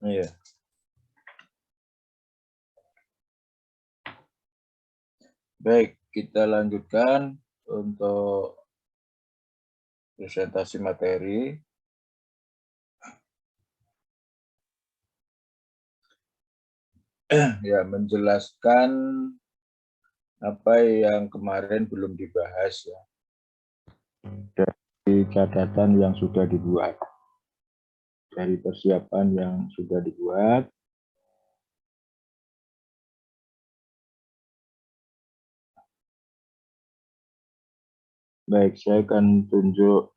Iya. Baik, kita lanjutkan untuk presentasi materi. Ya, menjelaskan apa yang kemarin belum dibahas ya. Dari catatan yang sudah dibuat. Dari persiapan yang sudah dibuat. Baik, saya akan tunjuk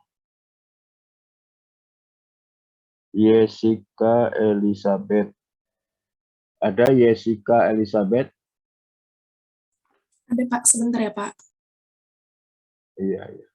Jessica Elizabeth. Ada Jessica Elizabeth? Ada Pak, sebentar ya Pak. Iya, iya.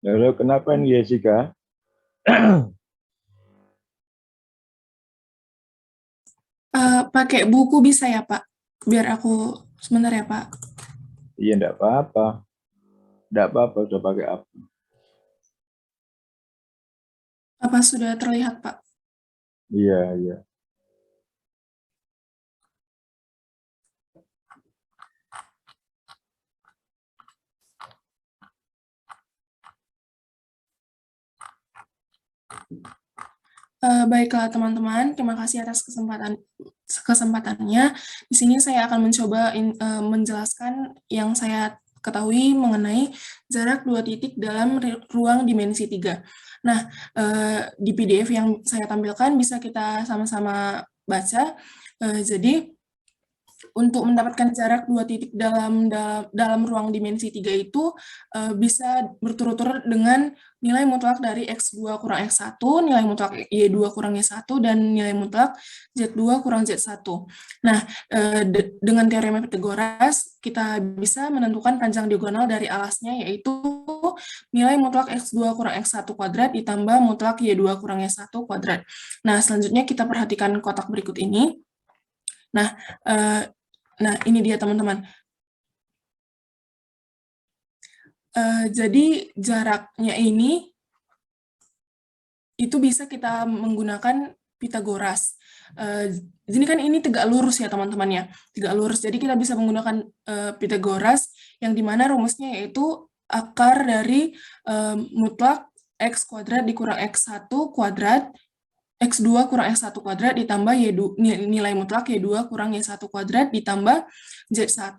Lalu kenapa ini Jessica? Pakai buku bisa ya Pak? Biar aku sebentar ya Pak. Iya, enggak apa-apa. Enggak apa-apa, sudah pakai apa? Apa sudah terlihat Pak? Iya, iya. Baiklah teman-teman, terima kasih atas kesempatannya. Di sini saya akan mencoba menjelaskan yang saya ketahui mengenai jarak dua titik dalam ruang dimensi 3. Nah, di PDF yang saya tampilkan bisa kita sama-sama baca. Jadi, untuk mendapatkan jarak dua titik dalam ruang dimensi 3 itu bisa berturut-turut dengan nilai mutlak dari X2 kurang X1, nilai mutlak Y2 kurang Y1, dan nilai mutlak Z2 kurang Z1. Nah, dengan teorema Pythagoras, kita bisa menentukan panjang diagonal dari alasnya, yaitu nilai mutlak X2 kurang X1 kuadrat ditambah mutlak Y2 kurang Y1 kuadrat. Nah, selanjutnya kita perhatikan kotak berikut ini. Nah, ini dia teman-teman. Jadi jaraknya ini itu bisa kita menggunakan Pythagoras. Jadi kan ini tegak lurus ya teman-teman ya, tegak lurus. Jadi kita bisa menggunakan Pythagoras yang dimana rumusnya yaitu akar dari mutlak X kuadrat dikurang X1 kuadrat X2 kurang X1 kuadrat ditambah nilai mutlak Y2 kurang Y1 kuadrat ditambah Z1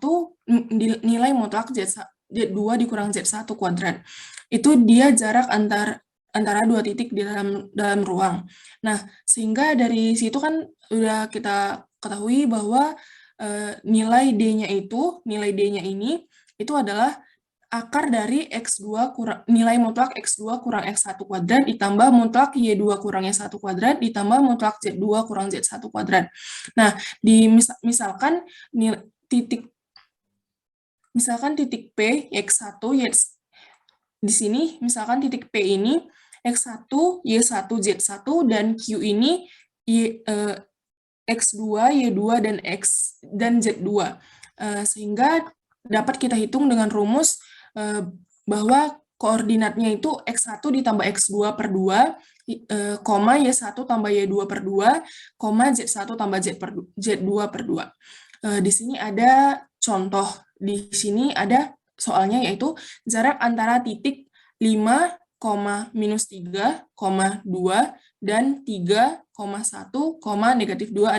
nilai mutlak Z2 dikurang Z1 kuadrat. Itu dia jarak antara dua titik di dalam ruang. Nah, sehingga dari situ kan udah kita ketahui bahwa nilai D-nya ini itu adalah akar dari X2 kurang nilai mutlak X2 kurang X1 kuadrat ditambah mutlak Y2 kurang Y1 kuadrat ditambah mutlak Z2 kurang Z1 kuadrat. Nah, misalkan titik P X1 di sini misalkan titik P ini X1 Y1 Z1 dan Q ini X2 Y2 dan Z2. Sehingga dapat kita hitung dengan rumus bahwa koordinatnya itu X1 ditambah X2 per 2, koma Y1 tambah Y2 per 2, koma Z1 tambah Z2 per 2. Di sini ada contoh, di sini ada soalnya yaitu jarak antara titik 5, minus 3, 2, dan 3, 1, negatif 2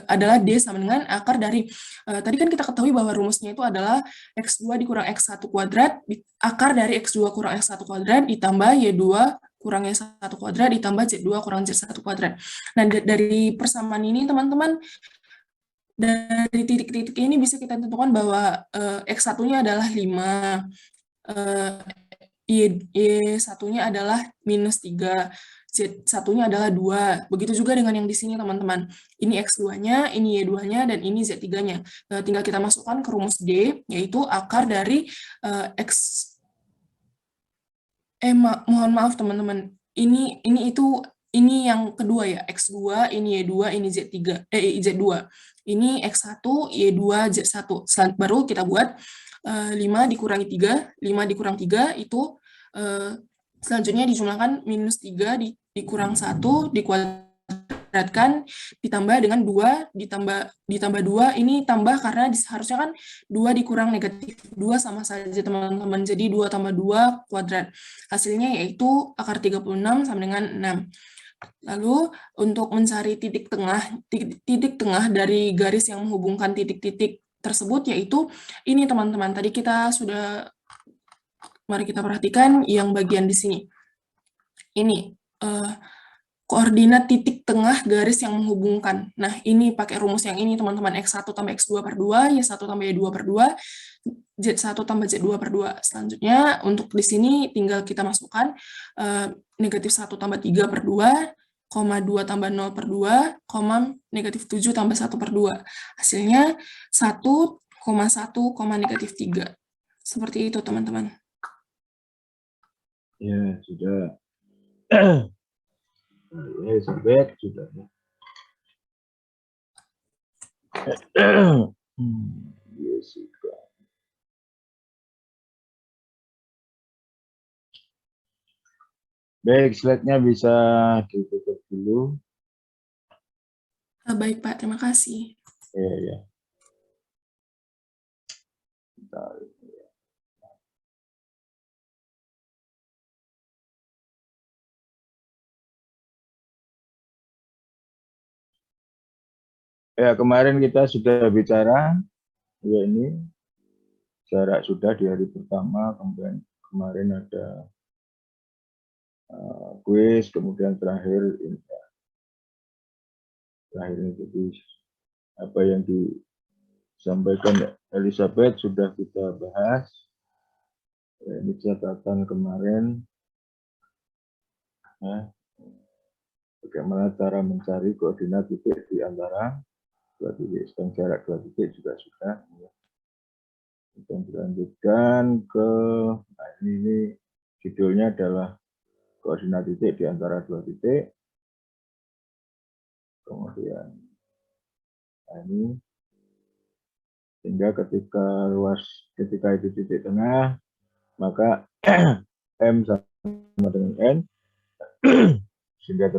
adalah D sama dengan akar dari, tadi kan kita ketahui bahwa rumusnya itu adalah X2 dikurang X1 kuadrat, akar dari X2 kurang X1 kuadrat ditambah Y2 kurang Y1 kuadrat ditambah Z2 kurang Z1 kuadrat. Nah, dari persamaan ini teman-teman, dari titik-titik ini bisa kita tentukan bahwa X1-nya adalah 5, Y1-nya adalah minus 3, Z1-nya adalah 2. Begitu juga dengan yang di sini, teman-teman. Ini X2-nya, ini Y2-nya, dan ini Z3-nya. Tinggal kita masukkan ke rumus D, yaitu akar dari mohon maaf, teman-teman. Ini yang kedua ya, X2, ini Y2, ini Z2. Ini X1, Y2, Z1. Baru kita buat 5 dikurangi 3, 5 dikurang 3 itu selanjutnya dijumlahkan minus 3 dikurang 1 dikuadratkan ditambah dengan 2 ditambah 2 ini tambah karena harusnya kan 2 dikurang negatif 2 sama saja teman-teman, jadi 2 tambah 2 kuadrat, hasilnya yaitu akar 36 sama dengan 6. Lalu untuk mencari titik tengah dari garis yang menghubungkan titik-titik tersebut yaitu ini teman-teman, tadi kita sudah, mari kita perhatikan yang bagian di sini. Ini koordinat titik tengah garis yang menghubungkan. Nah, ini pakai rumus yang ini teman-teman, X1 tambah X2 per 2, Y1 tambah Y2 per 2, Z1 tambah Z2 per 2. Selanjutnya untuk di sini tinggal kita masukkan negatif 1 tambah 3 per 2, 2 tambah 0 per 2, negatif 7 tambah 1 per 2. Hasilnya 1, 1, negatif 3. Seperti itu, teman-teman. Ya, sudah. Elizabeth sudah. Jessica. Baik, slide-nya bisa ditutup dulu. Baik, Pak. Terima kasih. Ya. Bentar. Ya, kemarin kita sudah bicara, ya ini jarak sudah di hari pertama, kemudian kemarin ada kuis, kemudian terakhir ini jadi apa yang disampaikan Elizabeth sudah kita bahas. Ya, ini catatan kemarin. Ya, bagaimana cara mencari koordinat titik di antara dua titik, sedang jarak dua titik juga sudah. Dan dilanjutkan ke, nah ini judulnya adalah koordinat titik di antara dua titik. Kemudian nah ini sehingga ketika itu titik tengah, maka M sama dengan N sehingga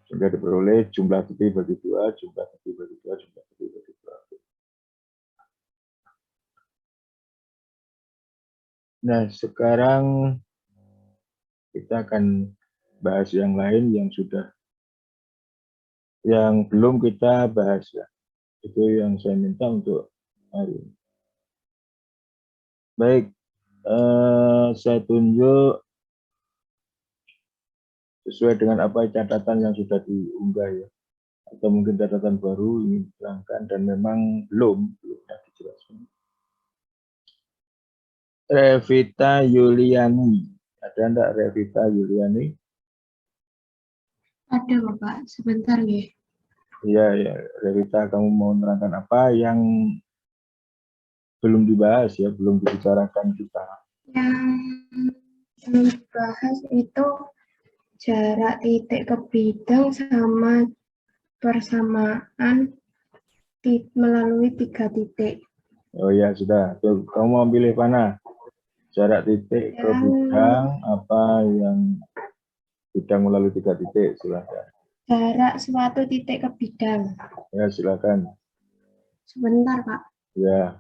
diperoleh jumlah titik bagi dua, jumlah titik bagi dua, jumlah titik bagi dua. Nah, sekarang kita akan bahas yang lain yang belum kita bahas ya. Itu yang saya minta untuk hari ini. Baik, saya tunjuk sesuai dengan apa catatan yang sudah diunggah ya. Atau mungkin catatan baru ingin diterangkan dan memang belum dijelaskan. Revita Yuliani. Ada enggak Revita Yuliani? Ada Bapak, sebentar ya. Iya, ya. Revita, kamu mau menerangkan apa yang belum dibahas ya, belum dibicarakan kita? Yang belum dibahas itu jarak titik ke bidang sama persamaan melalui 3 titik. Oh ya, sudah. Tuh, kamu mau pilih mana? Jarak titik ke bidang, apa yang bidang melalui 3 titik? Silakan. Jarak suatu titik ke bidang. Ya, silakan. Sebentar, Pak. Ya.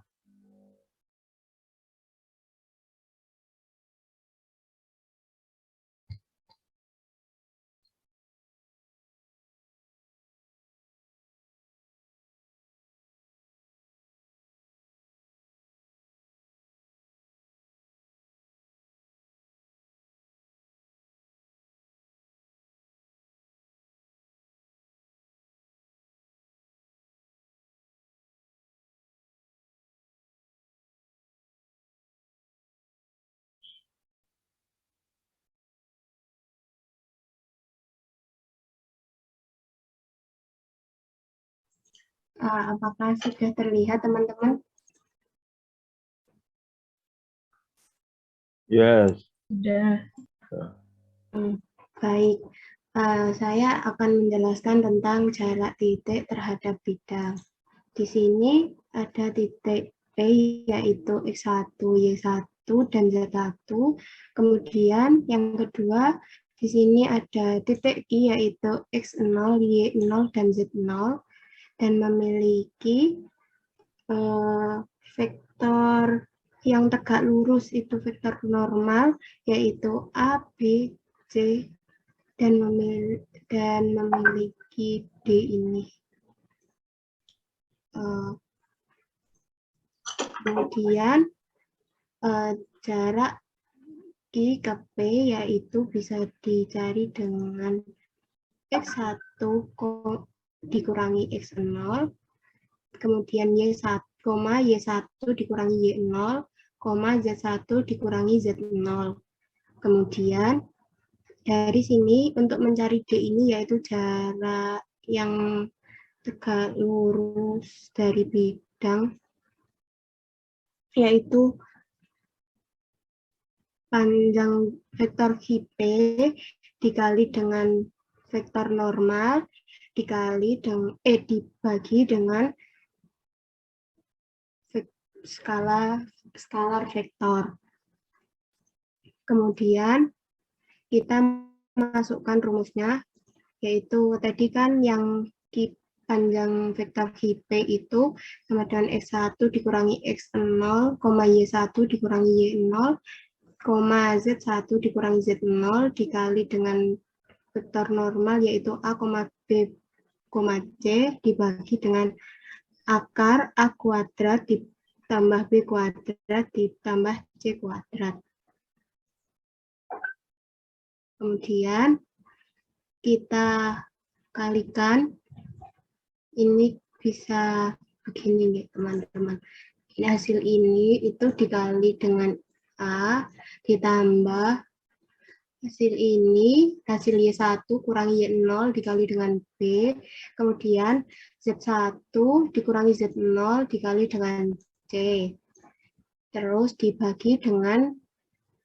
Apakah sudah terlihat, teman-teman? Yes. Sudah. Baik. Saya akan menjelaskan tentang jarak titik terhadap bidang. Di sini ada titik P yaitu X1, Y1, dan Z1. Kemudian yang kedua di sini ada titik I yaitu X0, Y0, dan Z0 dan memiliki vektor yang tegak lurus itu vektor normal yaitu A, B, C dan memiliki D ini. Kemudian jarak I ke P yaitu bisa dicari dengan X1 dikurangi X0, kemudian Y1 dikurangi Y0, Z1 dikurangi Z0. Kemudian dari sini untuk mencari D ini yaitu jarak yang tegak lurus dari bidang yaitu panjang vektor P dikali dengan vektor normal dibagi dengan skalar vektor. Kemudian kita masukkan rumusnya, yaitu tadi kan yang di panjang vektor P itu sama dengan X1 dikurangi X0, Y1 dikurangi Y0, Z1 dikurangi Z0 dikali dengan vektor normal yaitu A, B, C dibagi dengan akar A kuadrat ditambah B kuadrat ditambah C kuadrat. Kemudian kita kalikan, ini bisa begini nih teman-teman. Hasil ini itu dikali dengan A ditambah hasil ini, hasil Y1 kurang Y0 dikali dengan B, kemudian Z1 dikurangi Z0 dikali dengan C. Terus dibagi dengan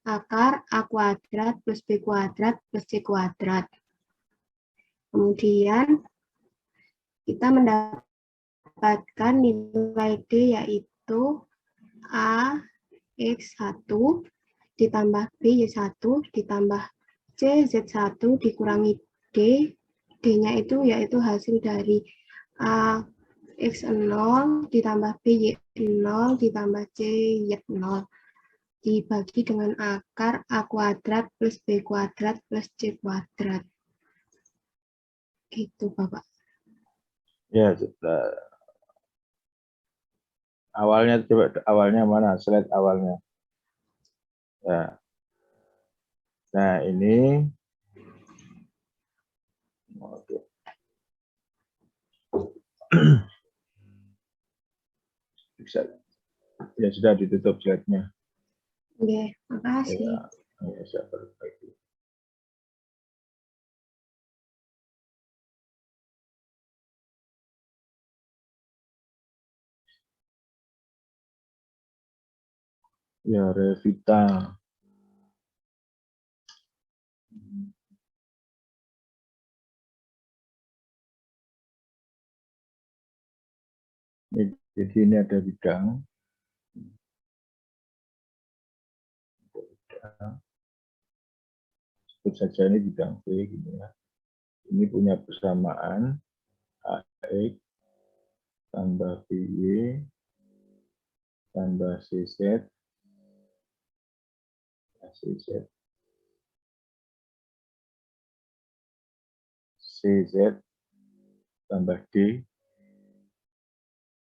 akar A kuadrat plus B kuadrat plus C kuadrat. Kemudian kita mendapatkan nilai D yaitu A X1 ditambah B Y1 ditambah C Z1 dikurangi D. D-nya itu yaitu hasil dari A X0 ditambah B Y0 ditambah C Y0 dibagi dengan akar A kuadrat plus B kuadrat plus C kuadrat. Gitu, Bapak. Ya, sudah. Awalnya coba awalnya mana? Slide awalnya. Ya. Nah, ini oke. Bisa. Ya sudah ditutup slide-nya. Oke, makasih. Ya, saya perbaiki. Ya, Revita. Jadi ini ada bidang. Sebut saja ini bidang B, gini ya. Ini punya persamaan AX tambah BY tambah CZ CZ tambah D.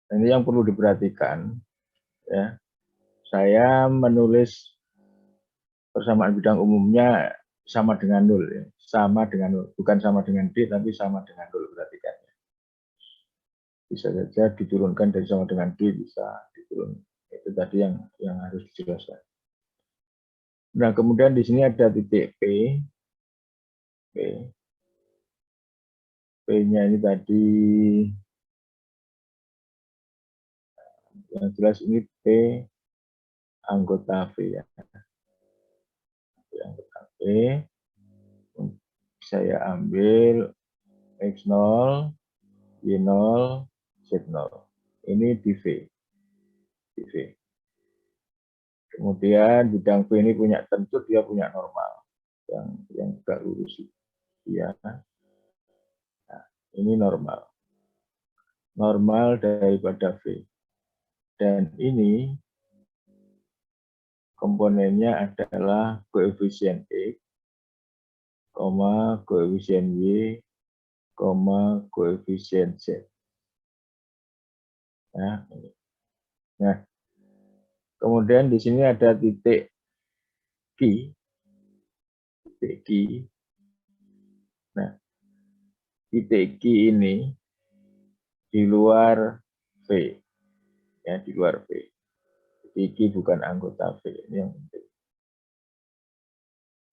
Ini yang perlu diperhatikan, ya. Saya menulis persamaan bidang umumnya sama dengan 0, ya. Sama dengan 0, bukan sama dengan D, tapi sama dengan 0, perhatikan. Bisa saja diturunkan dari sama dengan D, bisa diturunkan. Itu tadi yang harus dijelaskan. Nah, kemudian di sini ada titik P. P-nya ini tadi, yang jelas ini P anggota V, ya. Anggota V, saya ambil X0, Y0, Z0. Ini di V. Kemudian bidang V ini punya, tentu dia punya normal yang tegak lurus. Ya. Nah, ini normal daripada V. Dan ini komponennya adalah koefisien X, koefisien Y, koefisien Z. Nah, kemudian di sini ada titik Q. Nah, titik Q ini di luar V, ya, di luar V. Titik Q bukan anggota V, ini yang penting.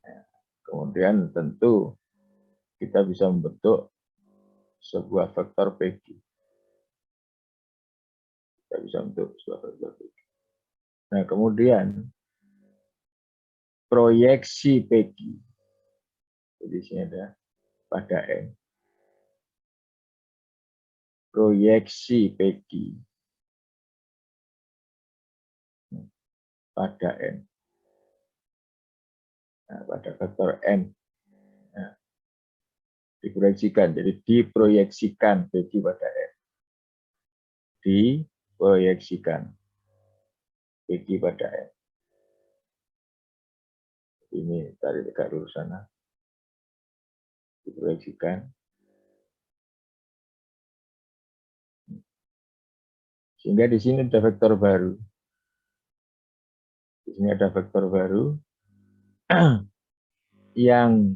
Nah, kemudian tentu kita bisa membentuk sebuah vektor PQ. Kita bisa membentuk sebuah vektor PQ. Nah, kemudian proyeksi PQ. Jadi sini ada pada N. Proyeksi PQ pada N. Nah, pada vektor N. Nah, diproyeksikan, jadi diproyeksikan PQ pada N. Diproyeksikan PQ pada N. Ini tarik tegak lurus sana. Diproyeksikan Sehingga di sini ada vektor baru. Di sini ada vektor baru yang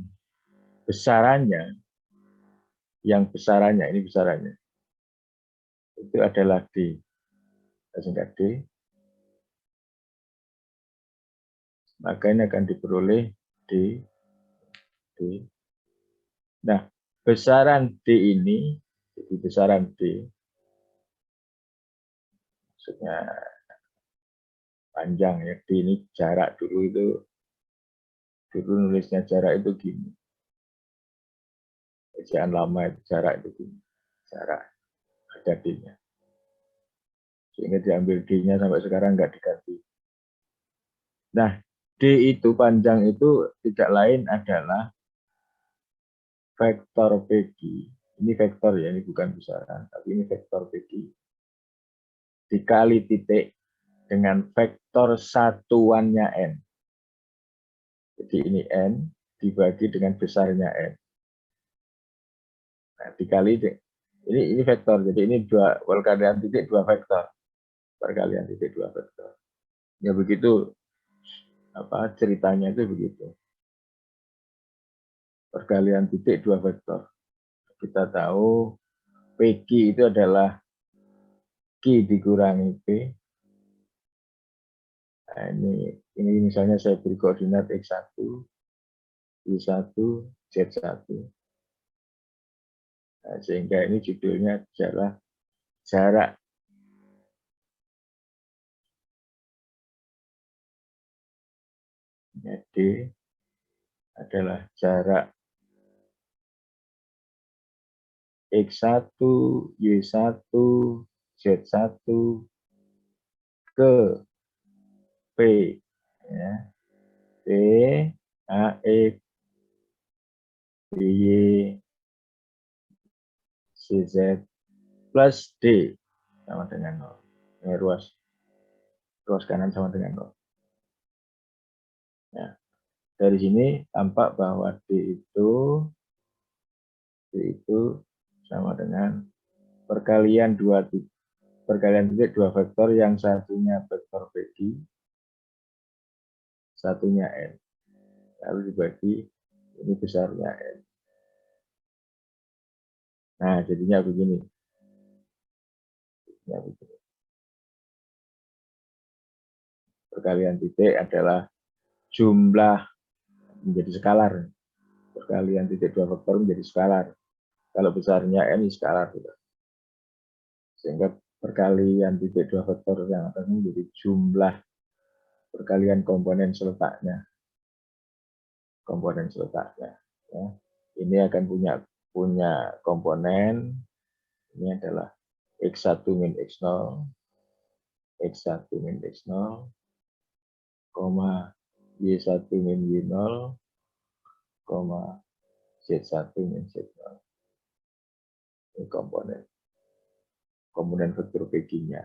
besarannya ini besarannya itu adalah D. Kita singkat D. Maka ini akan diperoleh D. Nah, besaran D ini, jadi besaran D, maksudnya panjang ya, D ini jarak dulu nulisnya jarak itu gini. Ejaan lama itu jarak itu gini. Jarak ada D-nya. Sehingga diambil D-nya sampai sekarang nggak diganti. Nah, D itu panjang itu tidak lain adalah vektor PQ. Ini vektor ya, ini bukan besaran, tapi ini vektor PQ. Dikali titik dengan vektor satuannya N. Jadi ini N dibagi dengan besarnya N. Nah, dikali ini vektor. Jadi ini perkalian titik dua vektor. Perkalian titik dua vektor. Ya begitu ceritanya itu begitu. Perkalian titik dua vektor. Kita tahu PQ itu adalah Q dikurangi P. Nah, ini misalnya saya beri koordinat X1, Y1, Z1. Nah, sehingga ini judulnya adalah jarak. D adalah jarak X1, Y1, Z1 ke P. Ya. P, AX, BY, CZ, plus D sama dengan 0. Ini ruas kanan sama dengan 0. Nah, dari sini tampak bahwa D itu sama dengan perkalian titik dua vektor, yang satunya vektor PQ, satunya N. Lalu dibagi, ini besarnya N. Nah, jadinya begini. Perkalian titik adalah jumlah menjadi skalar. Perkalian titik dua vektor menjadi skalar. Kalau besarnya N skalar. Sehingga perkalian titik dua vektor yang akan menjadi jumlah perkalian komponen seletaknya. Ya. Ini akan punya komponen. Ini adalah X1 min X0, X1 min X0, Y1 min Y0, Z1 min Z0. Ini komponen vektor PQ-nya.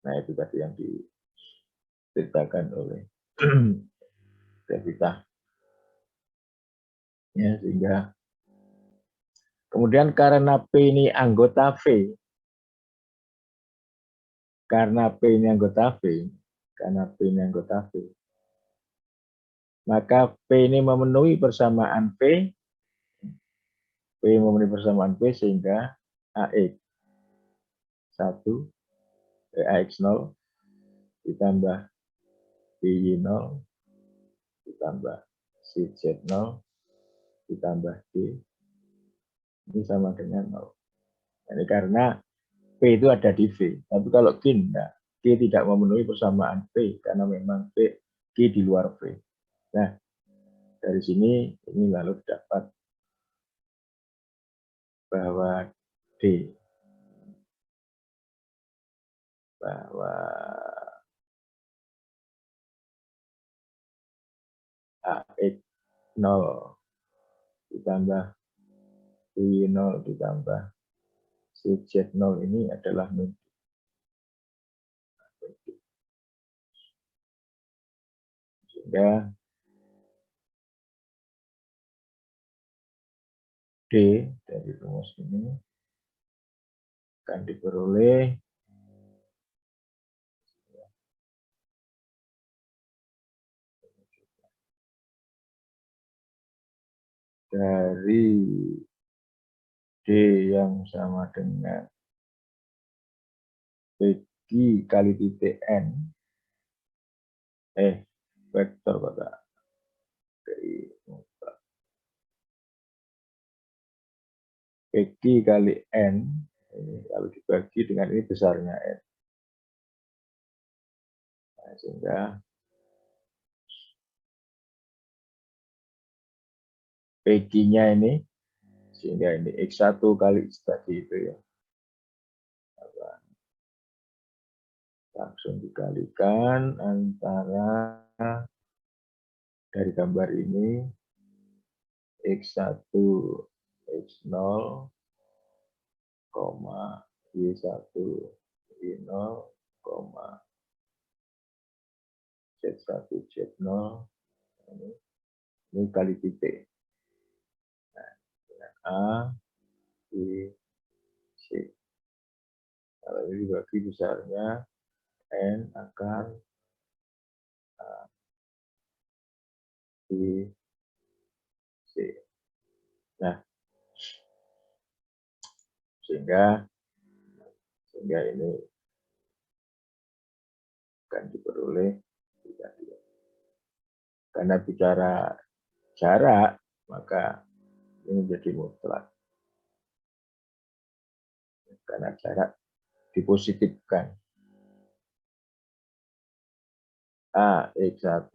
Nah, itu tadi yang diceritakan oleh Devita. Ya, sehingga kemudian karena P ini anggota V, maka P ini memenuhi persamaan P sehingga AX 1, AX0 ditambah BY0 ditambah CZ0 ditambah D ini sama dengan 0. Ini karena P itu ada di V. Tapi kalau Q enggak, Q tidak memenuhi persamaan P karena memang Q di luar V. Nah, dari sini ini lalu dapat bahwa AX 0 ditambah Y0 ditambah CZ0 ini adalah min. Sehingga D dari rumus ini akan diperoleh dari D yang sama dengan PQ kali titik N, vektor kota PQ kali N, ini kalau dibagi dengan ini besarnya N. Nah, sehingga PQ-nya ini, sehingga ini X1 kali X tadi itu ya. Langsung dikalikan antara dari gambar ini X1 X0, Y1 Y0, Z1 Z0, ini kali titik. Nah, dengan A, B, C. Kalau ini bagi besarnya N akan A, B, C. Nah, sehingga ini akan diperoleh karena bicara jarak, maka ini menjadi mutlak. Karena jarak dipositifkan. A, X1,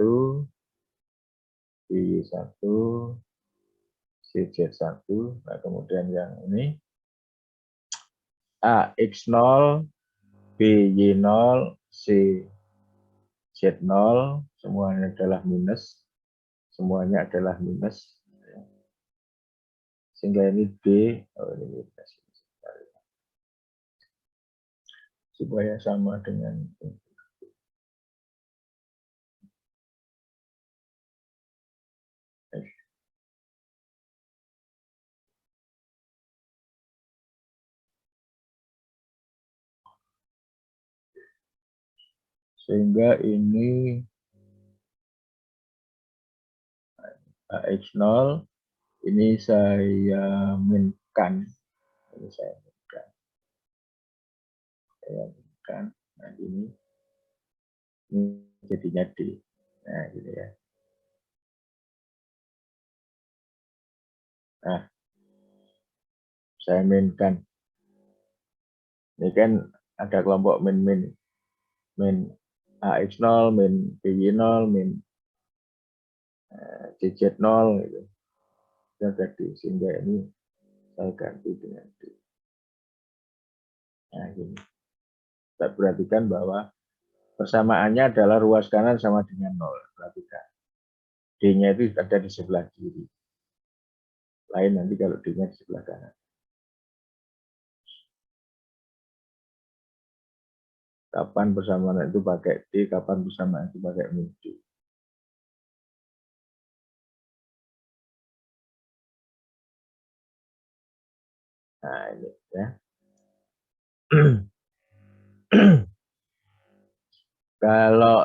Y1, CZ1, nah kemudian yang ini A, X0, B, Y0, C, Z0, semuanya adalah minus. Semuanya adalah minus. Sehingga ini D, ini minus. Supaya sama dengan sehingga ini AX0 ini saya minkan, nah ini jadinya D, nah gitu ya. Nah, saya minkan, ini kan ada kelompok min AX0, min PY0, min CZ0 gitu. Dan tadi sehingga ini saya ganti dengan D. Nah, ini. Kita perhatikan bahwa persamaannya adalah ruas kanan sama dengan 0. Perhatikan. D-nya itu ada di sebelah kiri. Lain nanti kalau D-nya di sebelah kanan. Kapan persamaan itu pakai D, kapan persamaan itu pakai min D. Nah, ini ya. Kalau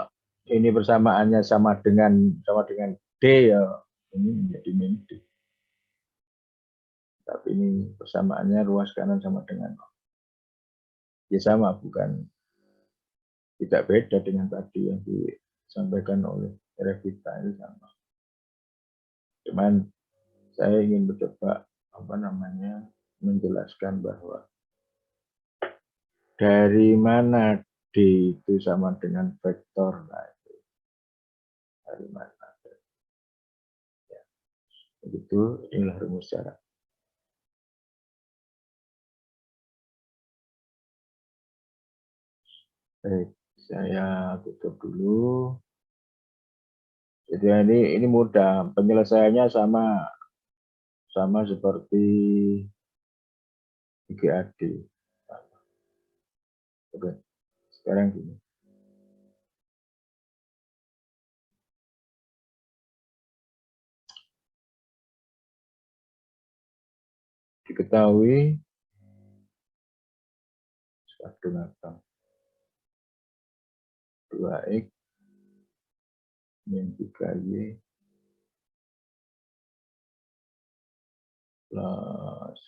ini persamaannya sama dengan D ya, ini menjadi min D. Tapi ini persamaannya ruas kanan sama dengan 0. Ya sama, bukan tidak beda dengan tadi yang disampaikan oleh Revita, ini sama. Cuman saya ingin mencoba menjelaskan bahwa dari mana D itu sama dengan vektor. Nah, itu dari mana? Ya, begitu, inilah rumus jarak. Baik, saya tutup dulu. Jadi ini mudah, penyelesaiannya sama seperti GAD. Oke, sekarang gini. Diketahui gunakan 2x min 3y plus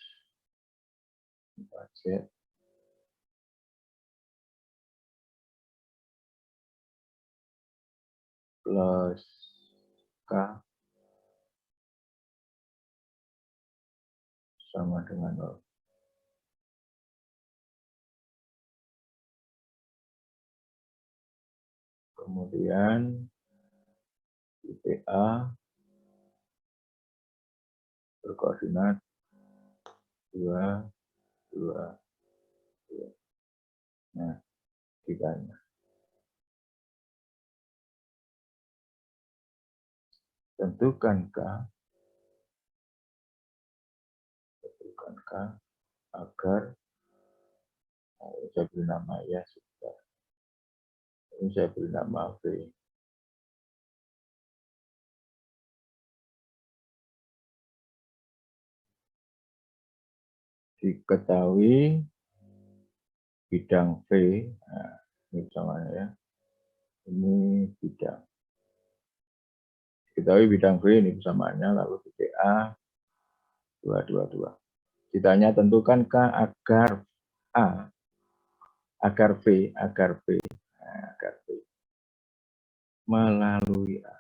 4z plus k sama dengan 0. Kemudian titik A berkoordinat 2, 2, 2. Nah, tiganya. Tentukan K agar saya beri nama ya sebentar. Ini saya beri nama V. Diketahui bidang V, nah, ini sama ya. Ini bidang. Diketahui bidang V ini persamaannya, lalu titik A 2, 2, 2. Ditanya tentukan K agar A, agar V, agar V, nah, agar V melalui A.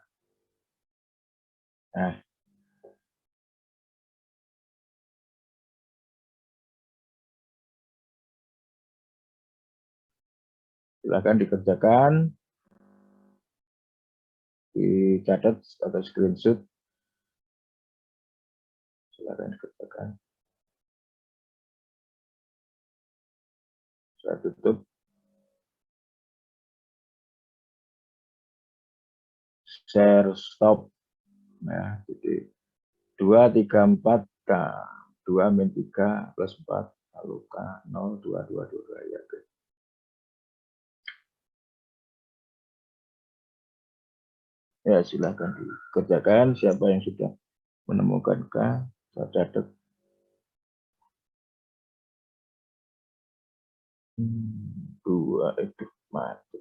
Nah, silakan dikerjakan, dicatat atau screenshot. Silakan dikerjakan. Saya tutup. Share stop. Nah, jadi 2, 3, 4 K. 2 min 3 plus 4 lalu K 0, 2, 2, 2 ya. Ya, silakan dikerjakan. Siapa yang sudah menemukan K, saya catat. 2 itu mati.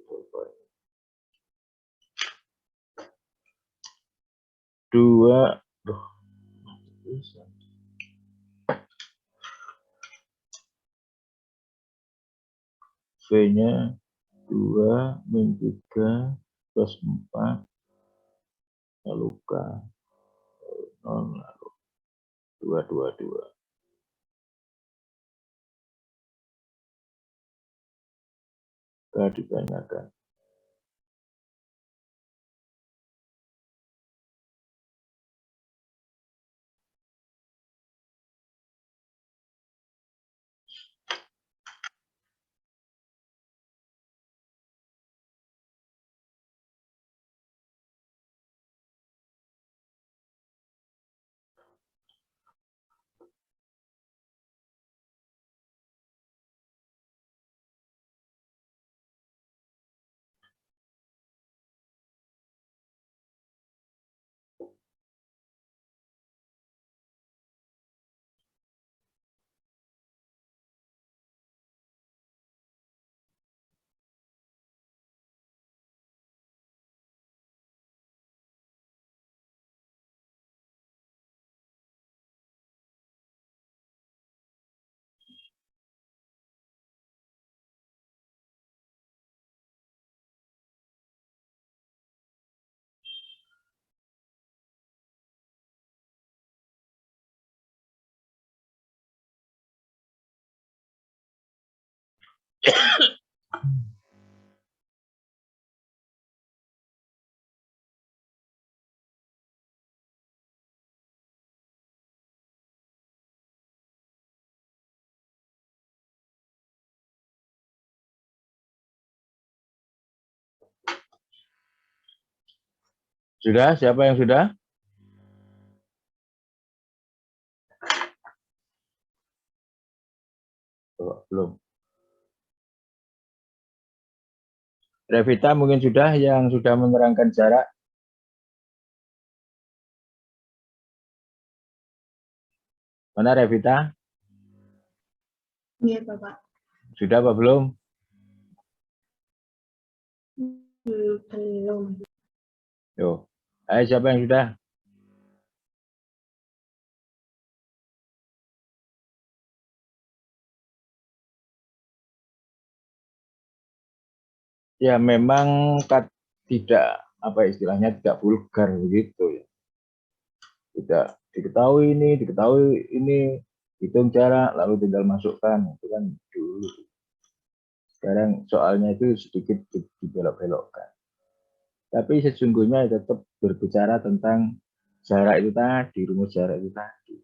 2, V-nya 2 min 3 plus 4 lalu K 0 lalu 2, 2, 2. K ditanyakan. Sudah? Siapa yang sudah? Oh, belum. Revita mungkin sudah yang sudah menerangkan jarak. Mana Revita? Iya, Bapak. Sudah apa belum? Belum. Yo. Ayo, siapa yang sudah? Ya memang tidak apa istilahnya tidak vulgar begitu ya. Tidak diketahui ini, hitung jarak lalu tinggal masukkan itu kan dulu. Sekarang soalnya itu sedikit dibelok-belokkan. Tapi sesungguhnya tetap berbicara tentang jarak itu tadi, rumus jarak itu tadi.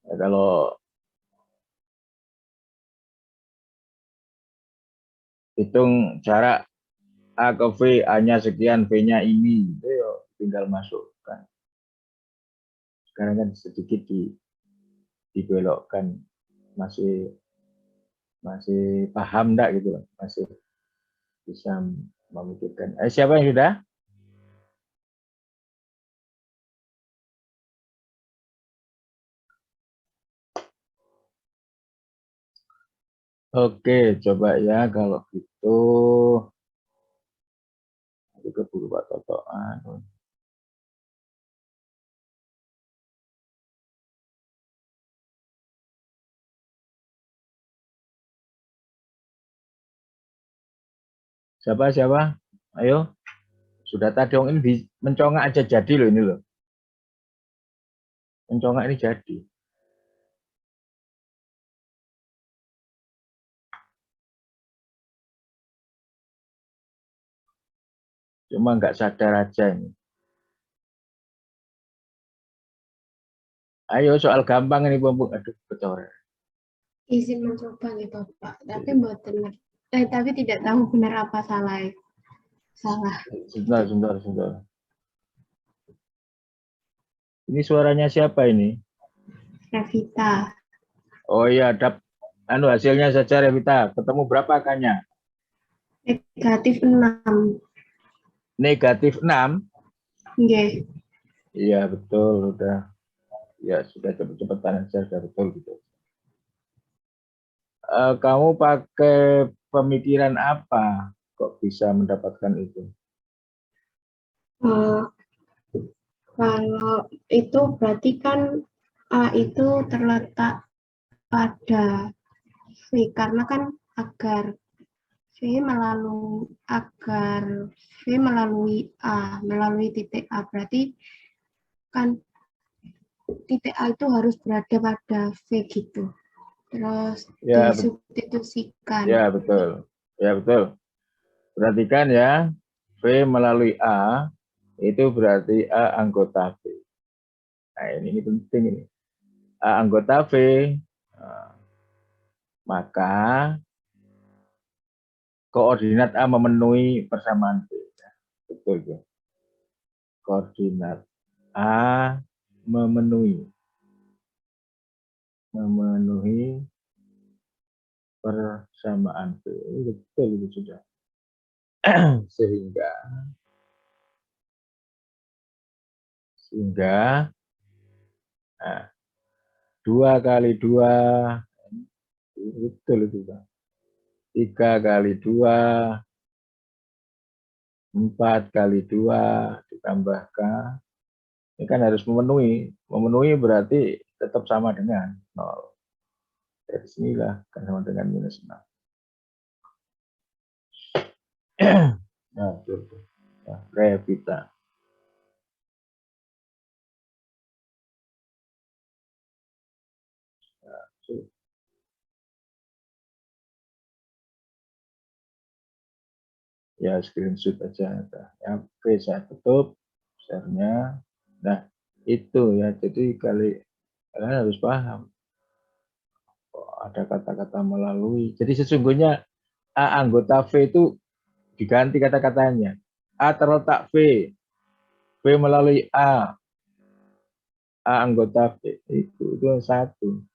Ya, kalau hitung jarak A ke V, A-nya sekian, V-nya ini, itu ya tinggal masukkan. Sekarang kan sedikit dibelokkan, masih paham enggak gitu, masih bisa memikirkan. Siapa yang sudah? Oke, coba ya kalau gitu. Itu keburu Pak Toto. Siapa? Ayo. Sudah tadi ini mencongak aja jadi loh ini loh. Mencongak ini jadi. Cuma nggak sadar aja ini. Ayo soal gampang ini Bung. Aduh, kecor. Izin mencoba gitu Pak, tapi tidak tahu benar apa salah. Salah. Sebentar. Ini suaranya siapa ini? Revita. Oh iya, hasilnya saja Revita. Ketemu berapa angkanya? Negatif 6. Negatif 6. Nggih. Iya, betul. Udah. Ya, sudah cepet-cepetan aja. Sudah betul gitu. Kamu pakai pemikiran apa? Kok bisa mendapatkan itu? Kalau itu berarti kan A itu terletak pada V karena kan agar V melalui A, melalui titik A berarti kan titik A itu harus berada pada V gitu. Terus Ya, disubstitusikan. ya betul. Ya betul. Perhatikan ya, V melalui A itu berarti A anggota V. Nah ini penting ini. A anggota V, maka koordinat A memenuhi persamaan V. Betul ya. Koordinat A memenuhi persamaan V. Betul itu sudah. Sehingga 2 kali 2 betul itu Pak. 3 kali 2 4 kali 2 ditambahkan ini kan harus memenuhi berarti tetap sama dengan 0. Dari sinilah kan sama dengan minus 6. Nah, itu. Nah, Revita. Nah, ya screenshot aja. Ya, oke, saya tutup share-nya. Nah, itu ya. Jadi kalian harus paham. Ada kata-kata melalui. Jadi sesungguhnya A anggota V itu diganti kata-katanya. A terletak V. V melalui A anggota V. Itu satu.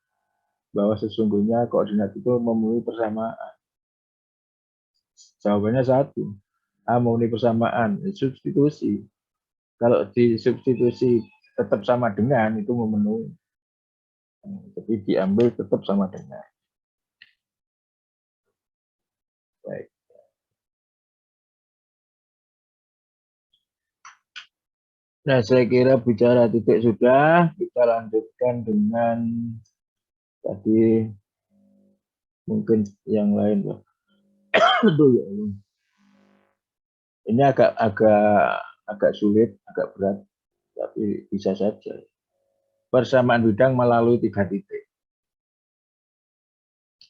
Bahwa sesungguhnya koordinat itu memenuhi persamaan. Jawabannya satu. A memenuhi persamaan. Substitusi. Kalau disubstitusi tetap sama dengan, itu memenuhi. Jadi diambil tetap sama dengan. Nah, saya kira bicara titik sudah, kita lanjutkan dengan tadi mungkin yang lain lah. Aduh, ya Allah. Ini agak sulit, agak berat, tapi bisa saja. Persamaan bidang melalui 3 titik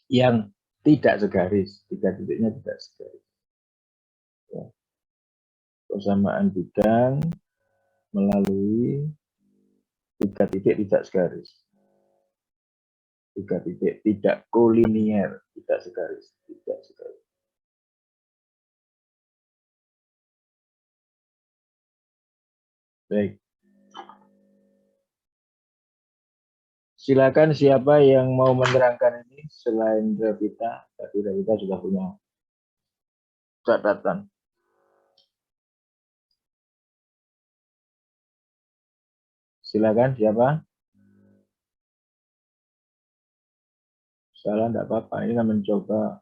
yang tidak segaris, 3 titiknya tidak segaris. Ya. Persamaan bidang melalui 3 titik tidak segaris. 3 titik tidak kolinier, tidak segaris, tidak segaris. Baik. Silakan siapa yang mau menerangkan ini selain Revita. Tadi Revita sudah punya catatan. Silakan siapa? Salah tidak apa-apa. Ini kan mencoba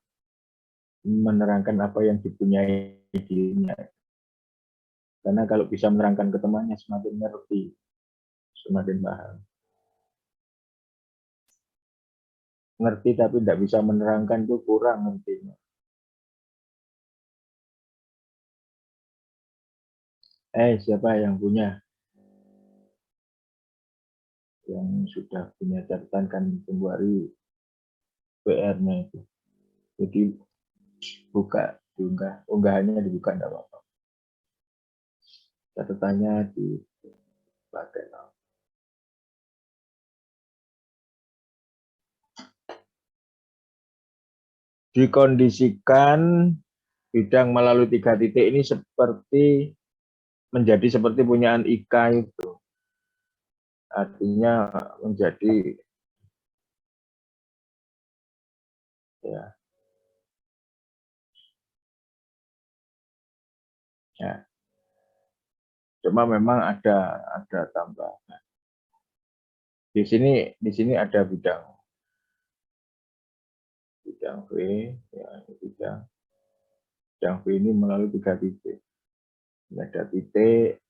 menerangkan apa yang dipunyai dirinya. Karena kalau bisa menerangkan ke temannya semakin ngerti, semakin paham. Ngerti tapi tidak bisa menerangkan itu kurang ngertinya. Siapa yang punya? Yang sudah punya catatan kan tunggu hari PR-nya itu. Jadi buka, diunggah, unggahannya dibuka tidak apa-apa. Catatannya dipakai. Dikondisikan bidang melalui 3 titik ini menjadi seperti punyaan IKA itu. Artinya menjadi ya. Cuma memang ada tambahan. Di sini ada bidang V, ya, bidang V ini melalui 3 titik. Ini ada titik.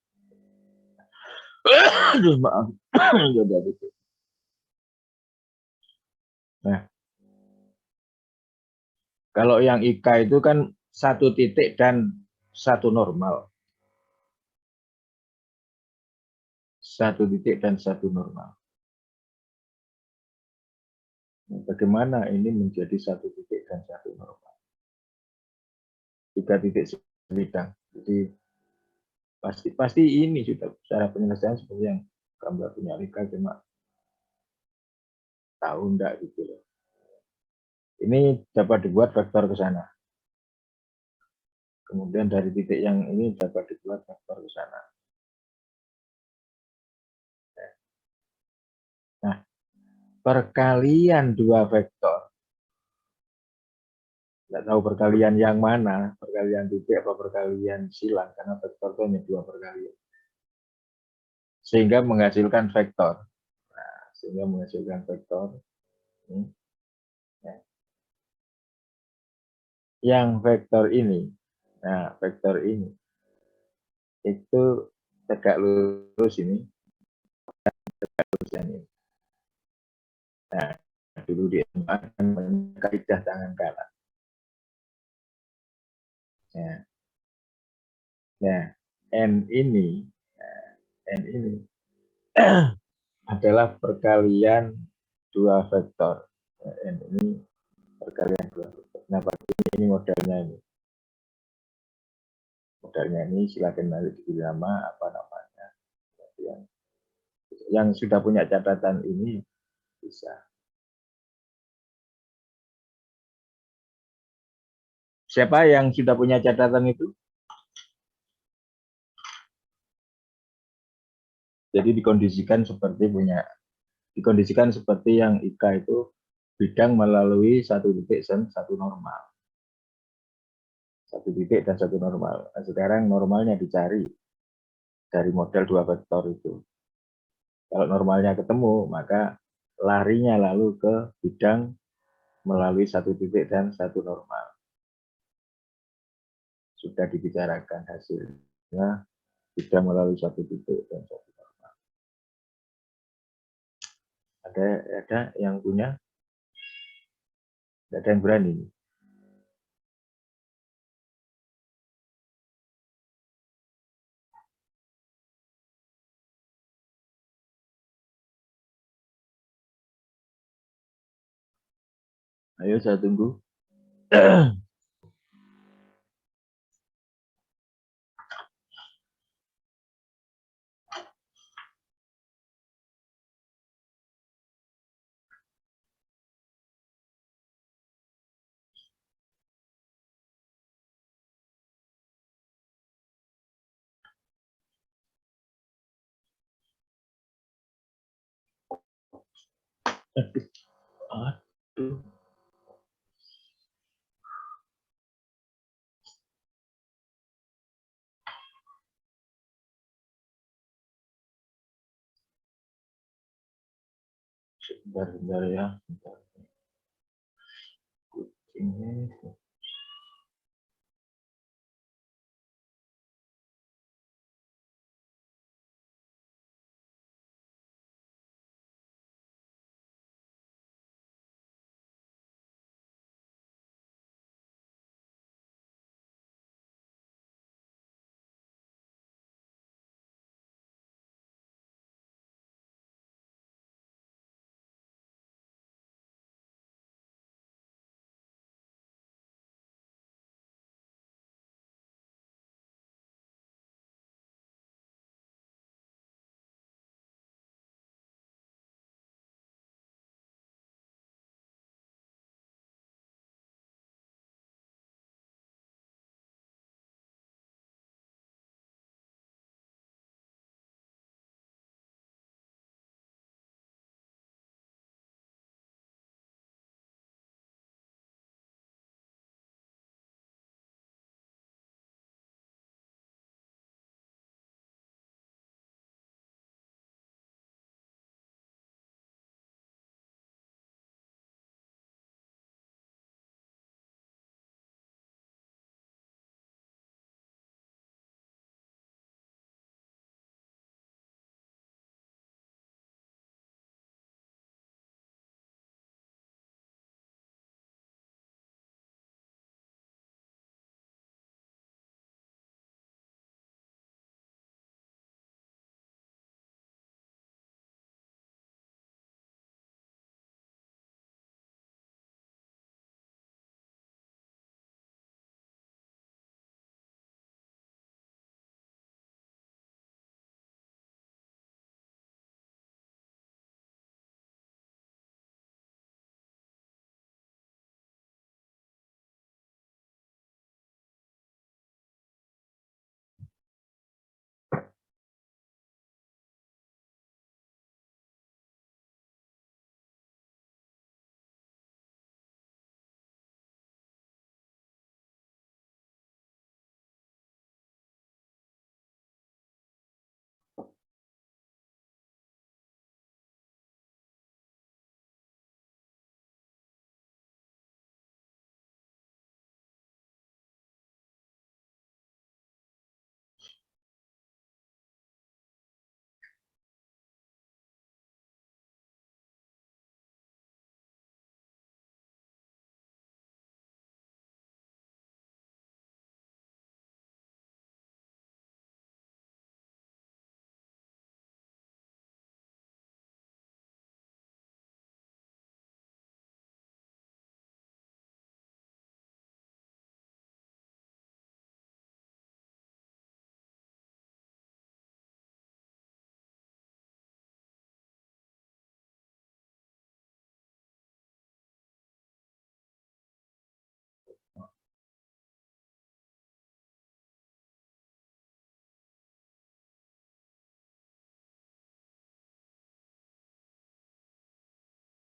Aduh, maaf. Ada titik. Nah, kalau yang IK itu kan 1 titik dan 1 normal. 1 titik dan 1 normal. Nah, bagaimana ini menjadi 1 titik dan 1 normal? 3 titik sebidang. Jadi pasti ini sudah secara penyelesaian seperti yang gambar punya Rika, cuma tahu enggak gitu loh. Ini dapat dibuat vektor ke sana. Kemudian dari titik yang ini dapat dibuat vektor ke sana. Nah, perkalian 2 vektor. Nggak tahu perkalian yang mana, perkalian titik apa perkalian silang, karena vektor itu hanya 2 perkalian. Sehingga menghasilkan vektor. Nah, sehingga menghasilkan vektor. Yang vektor ini, nah vektor ini, itu tegak lurus ini, tegak lurus yang ini. Nah, dulu diakan kaidah tangan kanan. Nah, N ini adalah perkalian 2 vektor. N ini perkalian 2 vektor. Nah, ini modelnya ini. Modelnya ini silakan nanti dipilih nama apa namanya. Yang sudah punya catatan ini bisa. Siapa yang sudah punya catatan itu? Jadi dikondisikan seperti yang IK itu bidang melalui 1 titik dan 1 normal. 1 titik dan 1 normal. Nah, sekarang normalnya dicari dari model 2 vektor itu. Kalau normalnya ketemu, maka larinya lalu ke bidang melalui 1 titik dan 1 normal. Sudah dibicarakan hasilnya bidang melalui satu titik dan satu norma. Ada yang punya? Tidak ada yang berani. Ayo saya tunggu. Aduh. Bentar ya. Bentar. Kucingnya.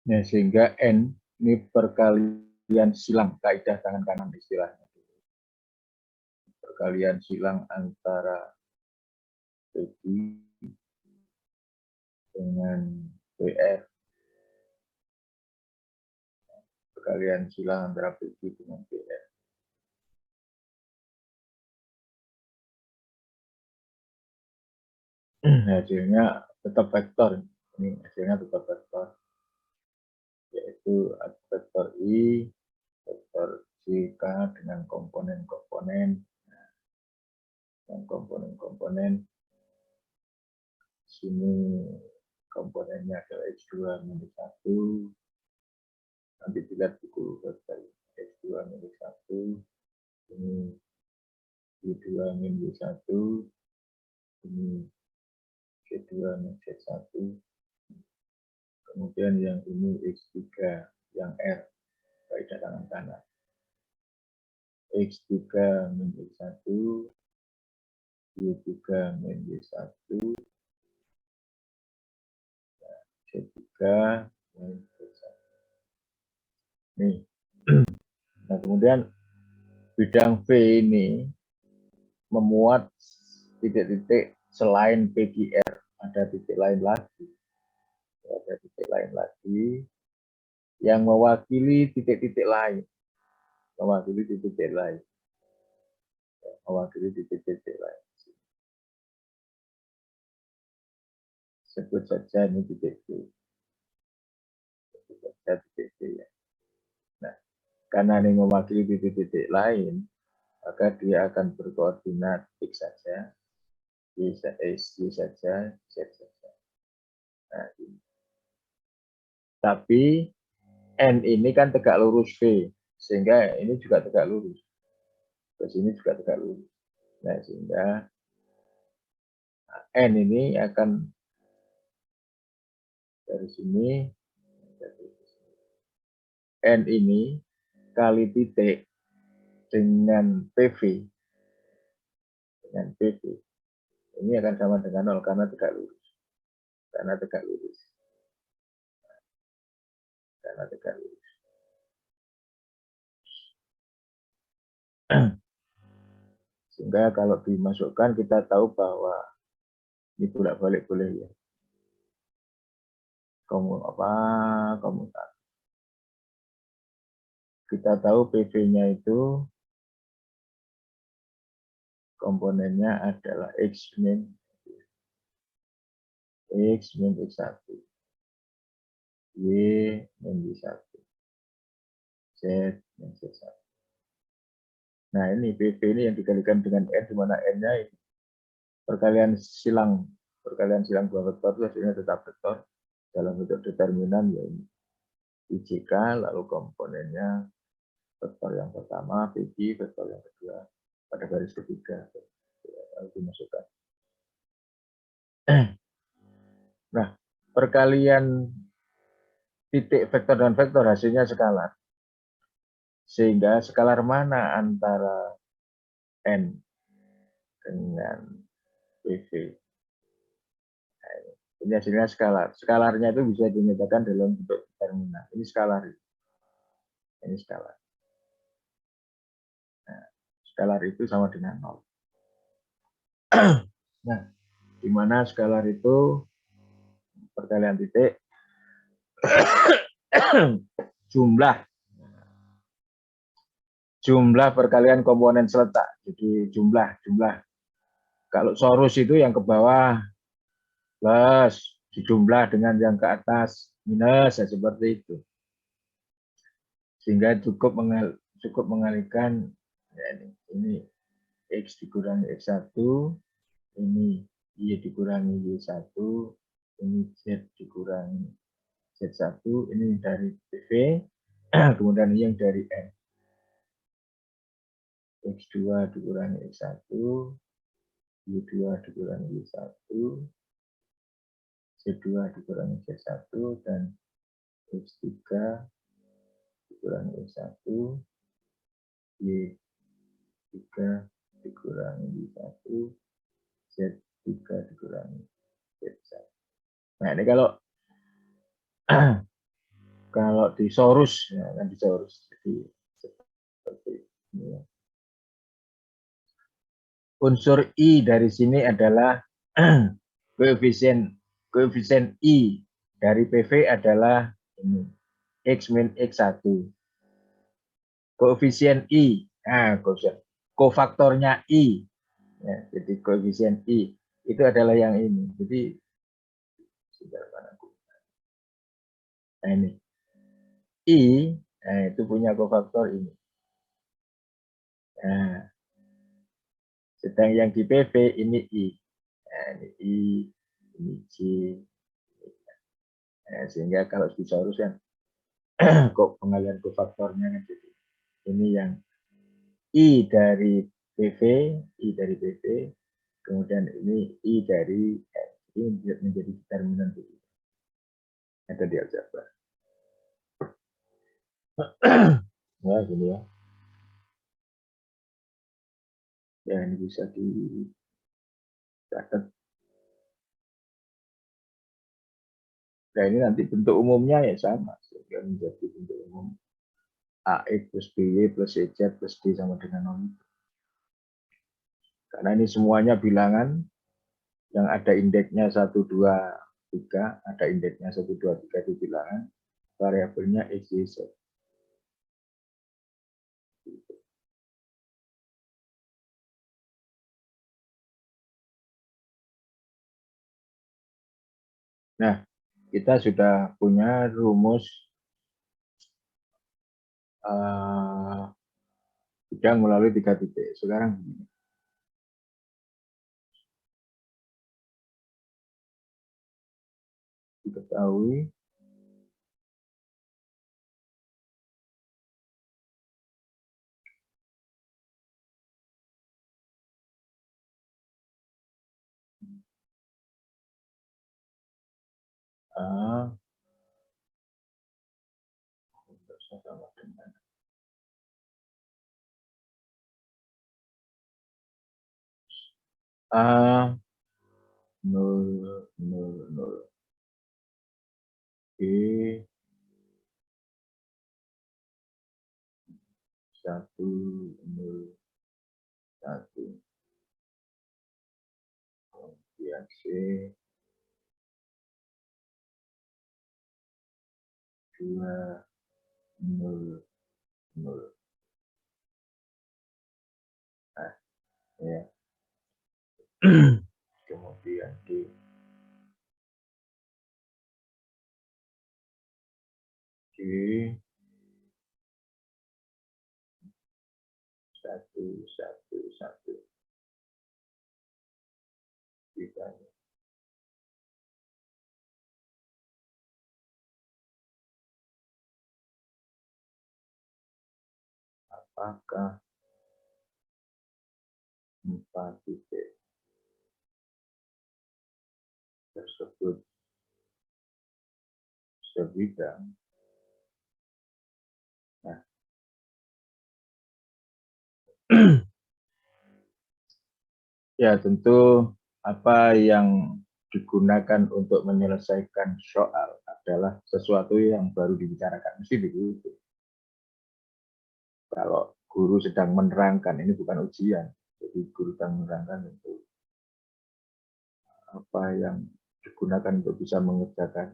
Ya, sehingga N ini perkalian silang, kaidah tangan kanan istilahnya. Perkalian silang antara PQ dengan PR. Perkalian silang antara PQ dengan PR. hasilnya tetap vektor. Ini hasilnya tetap vektor, yaitu vektor I, vektor JK dengan komponen-komponen, dan komponen-komponen sini komponennya adalah X2 minus 1. Nanti dilihat buku vektor X2 minus 1, ini Y2 minus 1, ini G2 minus Z1, kemudian yang ini X3 yang R kaidah tangan kanan, X3 minus 1, Y3 minus 1, C3 minus Z1. Nih. Nah, kemudian bidang V ini memuat titik-titik selain PGR, ada titik lain lagi. Ada titik lain lagi yang mewakili titik-titik lain. Mewakili titik-titik lain. Mewakili titik-titik lain. Sebut saja ini titik V. Sebut saja titik V ya. Nah, karena ini mewakili titik-titik lain, maka dia akan berkoordinat X saja, Y saja, Z saja. Nah, ini. Tapi N ini kan tegak lurus V, sehingga ini juga tegak lurus. Ke sini juga tegak lurus. Nah, sehingga N ini akan dari sini, N ini kali titik dengan PV, ini akan sama dengan 0 karena tegak lurus. Karena tegak lurus. Sehingga kalau dimasukkan kita tahu bahwa ini bolak-balik boleh ya. Komutan. Kita tahu PV-nya itu komponennya adalah X min X1, Y min Y1, Z min Z1. Nah, ini PV ini yang dikalikan dengan N, di mana N-nya ini perkalian silang dua vektor itu hasilnya tetap vektor dalam bentuk determinan, yaitu IJK, lalu komponennya vektor yang pertama, PG, vektor yang kedua, pada garis ketiga, lalu dimasukkan. Nah, perkalian titik vektor dan vektor hasilnya skalar. Sehingga skalar mana antara N dengan PV? Nah, ini hasilnya skalar. Skalarnya itu bisa dinyatakan dalam bentuk determinan. Ini skalar. Ini skalar. Nah, skalar itu sama dengan 0. Nah, di mana skalar itu perkalian titik jumlah perkalian komponen seletak. Jadi jumlah. Kalau sorus itu yang ke bawah plus, dijumlah dengan yang ke atas minus, ya seperti itu. Sehingga cukup mengalihkan ya ini X dikurangi X1, ini Y dikurangi Y1, ini Z dikurangi Z1, ini dari PV, kemudian ini yang dari N. X2 dikurangi X1, Y2 dikurangi Y1, Z2 dikurangi Z1, dan X3 dikurangi X1, Y3 dikurangi Y1, Z3 dikurangi Z1. Nah, ini kalau disorus, ya kan disorus. Jadi seperti ini. Unsur I dari sini adalah koefisien I dari PV adalah ini X min X1. Koefisien I, kofaktornya I. Ya, jadi koefisien I itu adalah yang ini. Jadi sebentar, mana aku? Nah ini I, nah, itu punya kofaktor ini. Nah, sedang yang di PV ini I. Nah, ini I, ini J. Nah, sehingga kalau disaurus kan kok pengalian kofaktornya kan jadi ini yang I dari PV, I dari PV, kemudian ini I dari N. Ini menjadi determinan ini. Ada di aljabar. Ya, gini ya. Ya, ini bisa dicatat. Nah, ini nanti bentuk umumnya ya sama. Sehingga menjadi bentuk umum AX plus BY plus CZ plus D sama dengan 0. Karena ini semuanya bilangan yang ada indeksnya 1, 2, 3, ada indeksnya 1, 2, 3 di bilangan, variabelnya X, Y, Z. Nah, kita sudah punya rumus bidang melalui 3 titik. Sekarang begini. Diketahui A sama dengan A 0, 0, 0. B 1, 0, 1. Kemudian C 2, 0, 0. Nah, ya. Kemudian D 1, 1, 1. Ditanya. Apakah 4 titik tersebut sebidang? Nah, ya tentu apa yang digunakan untuk menyelesaikan soal adalah sesuatu yang baru dibicarakan. Mesti begitu. Kalau guru sedang menerangkan, ini bukan ujian. Jadi guru sedang menerangkan itu apa yang digunakan untuk bisa mengerjakan,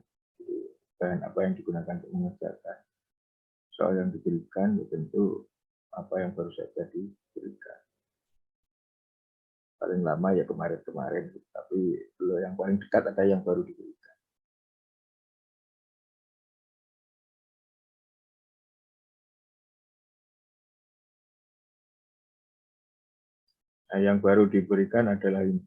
dan apa yang digunakan untuk mengerjakan soal yang diberikan, ya tentu apa yang baru saja diberikan. Paling lama ya kemarin-kemarin, tapi kalau yang paling dekat ada yang baru diberikan. Nah, yang baru diberikan adalah ini.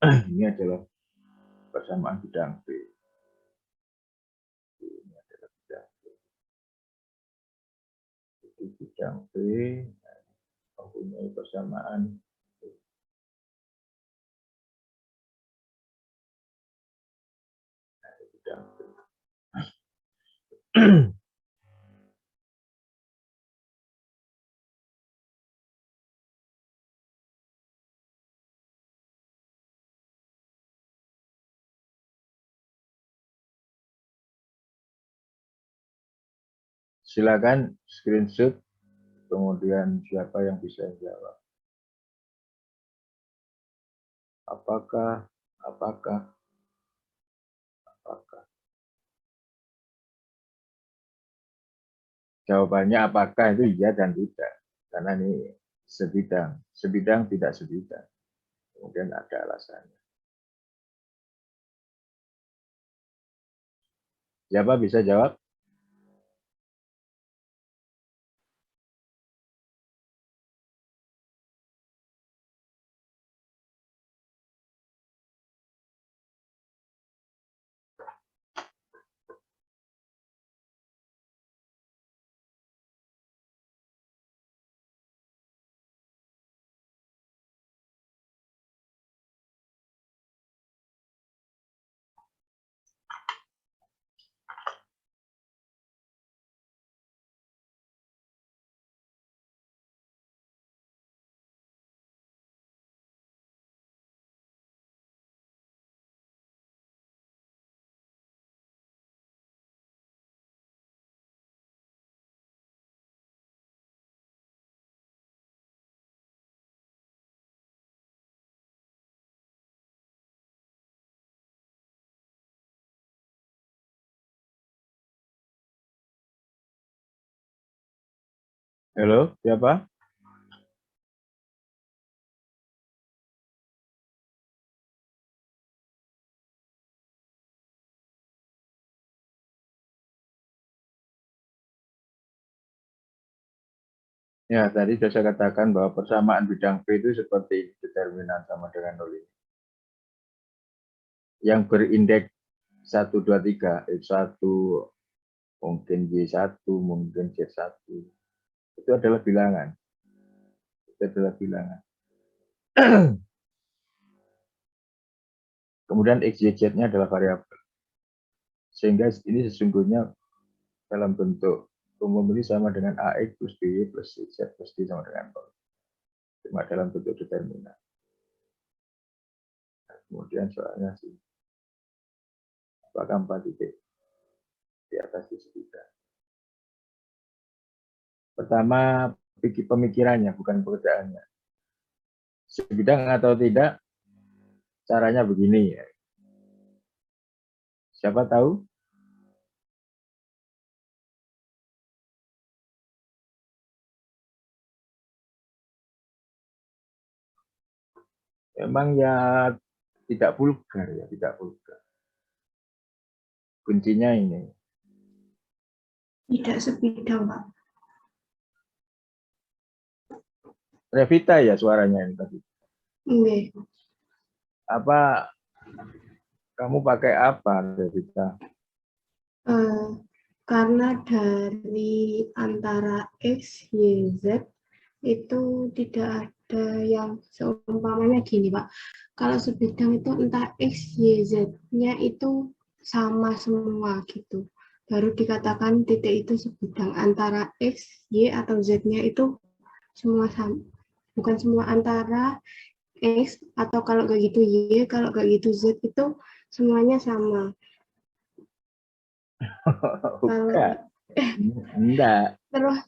Ini adalah persamaan bidang B. Ini adalah bidang B. Jadi bidang B mempunyai persamaan bidang B. Silakan screenshot, kemudian siapa yang bisa jawab. Apakah. Jawabannya apakah itu iya dan tidak. Karena ini sebidang. Sebidang tidak sebidang. Kemudian ada alasannya. Siapa bisa jawab? Halo, siapa? Ya, tadi sudah saya katakan bahwa persamaan bidang P itu seperti ini, determinan sama dengan 0 ini. Yang berindeks 1, 2, 3, X1, mungkin Y1, mungkin Z1. Itu adalah bilangan. Itu adalah bilangan. Kemudian X, Y, Z-nya adalah variabel. Sehingga ini sesungguhnya dalam bentuk umum ini sama dengan AX plus BY plus Z plus D sama dengan 0. Cuma dalam bentuk determinan. Nah, kemudian soalnya sih, apakah 4 titik di atas di sebidang? Pertama, pemikirannya, bukan pekerjaannya. Sebidang atau tidak, caranya begini ya. Siapa tahu? Memang ya tidak vulgar ya, tidak vulgar. Kuncinya ini. Tidak sebidang, Pak. Revita ya suaranya ini tadi. Oke. Apa kamu pakai apa, Revita? Karena dari antara X, Y, Z itu tidak ada yang seumpamanya gini, Pak. Kalau sebidang itu entah X, Y, Z-nya itu sama semua gitu. Baru dikatakan titik itu sebidang. Antara X, Y, atau Z-nya itu semua sama. Bukan semua antara X, atau kalau kayak gitu Y, kalau kayak gitu Z itu semuanya sama. Bukan. Enggak. Terus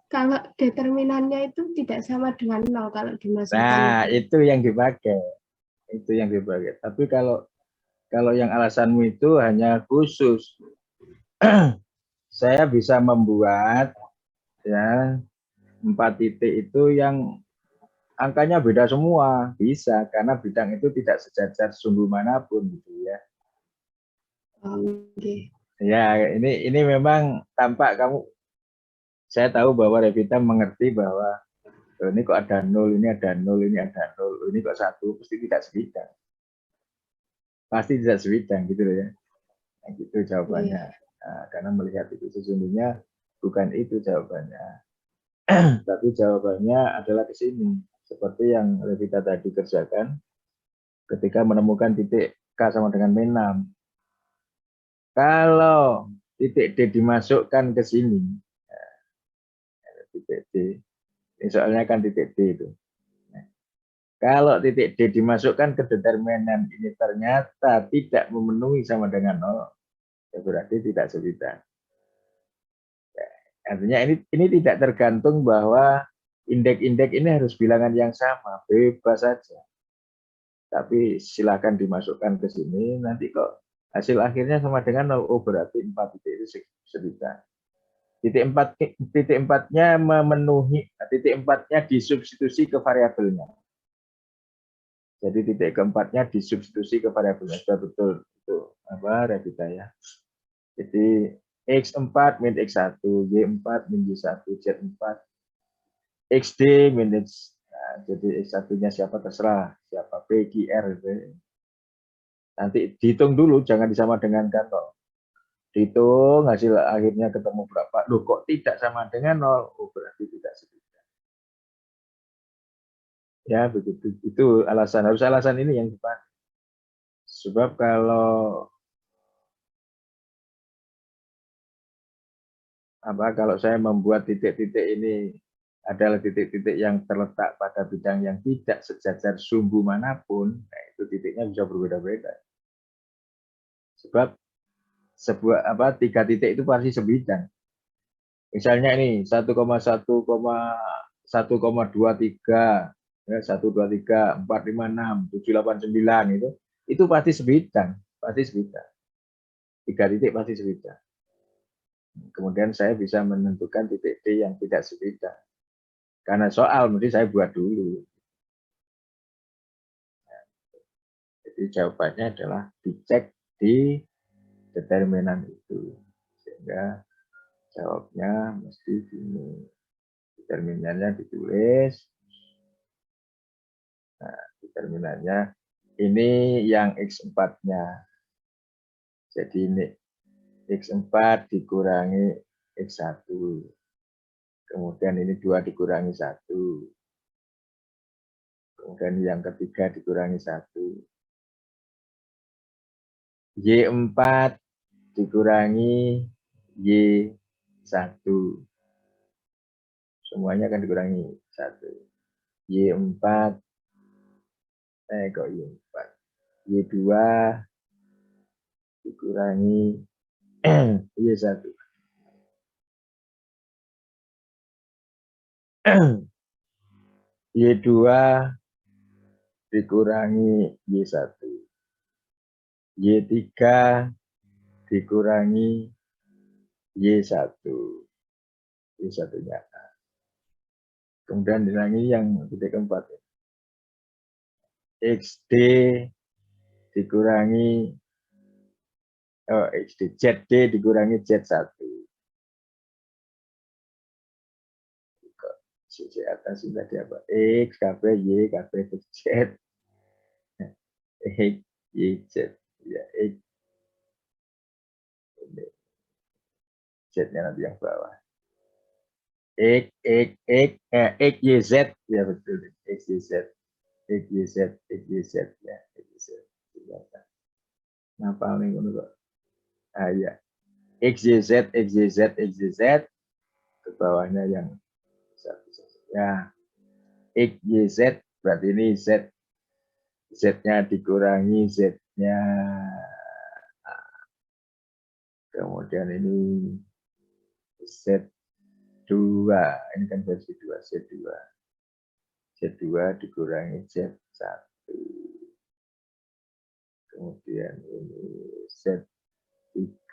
kalau determinannya itu tidak sama dengan 0 kalau dimasukkan. Nah, itu yang dipakai. Itu yang dipakai. Tapi kalau yang alasanmu itu hanya khusus, saya bisa membuat ya 4 titik itu yang angkanya beda semua, bisa karena bidang itu tidak sejajar sumbu manapun gitu ya. Oke. Ya, ini memang tampak kamu, saya tahu bahwa Revita mengerti bahwa ini kok ada 0, ini ada 0, ini ada 0, ini kok 1, pasti tidak sebidang. Pasti tidak sebidang gitu loh ya. Nah, gitu jawabannya. Nah, karena melihat itu sesungguhnya bukan itu jawabannya. Tapi jawabannya adalah ke sini. Seperti yang Revita tadi kerjakan ketika menemukan titik K sama dengan min 6. Kalau titik D dimasukkan ke sini, titik D, ini soalnya kan titik D itu. Kalau titik D dimasukkan ke determinan ini ternyata tidak memenuhi sama dengan 0, ya berarti tidak sebidang. Ya, artinya ini tidak tergantung bahwa indeks-indeks ini harus bilangan yang sama, bebas saja. Tapi silakan dimasukkan ke sini, nanti kok hasil akhirnya sama dengan 0, oh berarti 4 titik itu sebidang. Titik empatnya memenuhi, titik empatnya disubstitusi ke variabelnya. Jadi titik keempatnya disubstitusi ke variabelnya. Sudah betul itu apa Revita ya. Jadi X4 min X1, Y4 min Y1, Z4, XD min X. Nah, jadi X1-nya siapa terserah, siapa P, Q, R. Gitu. Nanti dihitung dulu, jangan disama dengan kantong. Dihitung hasil akhirnya ketemu berapa. Loh kok tidak sama dengan 0? Oh berarti tidak sebidang. Ya begitu. Itu alasan, harus alasan ini yang dipakai. Sebab kalau saya membuat titik-titik ini adalah titik-titik yang terletak pada bidang yang tidak sejajar sumbu manapun, nah itu titiknya bisa berbeda-beda. Sebab tiga titik itu pasti sebidang. Misalnya ini 1,1,1,23 ya 123 456 789 itu pasti sebidang, tiga titik pasti sebidang. Kemudian saya bisa menentukan titik D yang tidak sebidang. Karena soal mesti saya buat dulu. Jadi jawabannya adalah dicek di determinan itu. Sehingga jawabnya mesti gini. Determinannya ditulis. Nah, determinannya ini yang X4-nya. Jadi ini X4 dikurangi X1. Kemudian ini 2 dikurangi 1. Kemudian yang ketiga dikurangi 1. Y4 dikurangi Y1. Semuanya akan dikurangi 1. Y4 kok Y4. Y2 dikurangi Y1. Y2 dikurangi Y1. Y3 dikurangi Y1. Y1-nya. Kemudian dikurangi yang titik keempat. XD dikurangi XD, ZD dikurangi Z1. Sisi atas sudah apa? X, KB, Y, KB, Z. X, Y, Z. Ya, X. Z-nya nanti yang bawah. X, Y, Z. Ya betul. X, Y, Z. X, Y, Z. X, Y, Z. Ya, X, Y, Z. Ngapal nih kok. Ya. X, Y, Z, X, Y, Z, X, Y, Z. Ke bawahnya yang satu. Ya. X, Y, Z. Berarti ini Z. Z-nya dikurangi Z-nya. Kemudian ini Z2. Ini kan versi 2. Z2. Z2 dikurangi Z1. Kemudian ini Z3.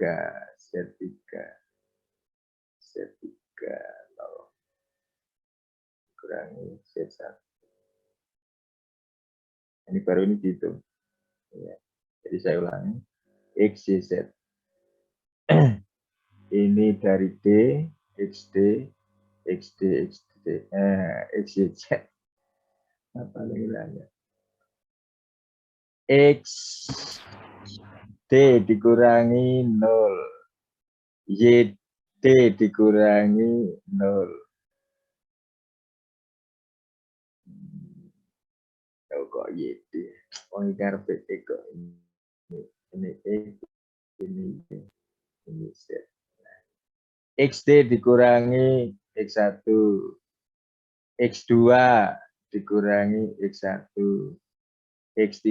Z3. Z3. 0. Dikurangi Z1. Ini baru ini dihitung. Ya. Jadi saya ulangi. X, Y, Z. Ini dari D, XD, XD, XD, X, Y, Z. Apa lagi? X, D dikurangi 0. Y, D dikurangi 0. Oh, kok Y, D? Oh, ini karpet kok ini. Ini E, ini Z. XD dikurangi X1. X2 dikurangi X1. X3.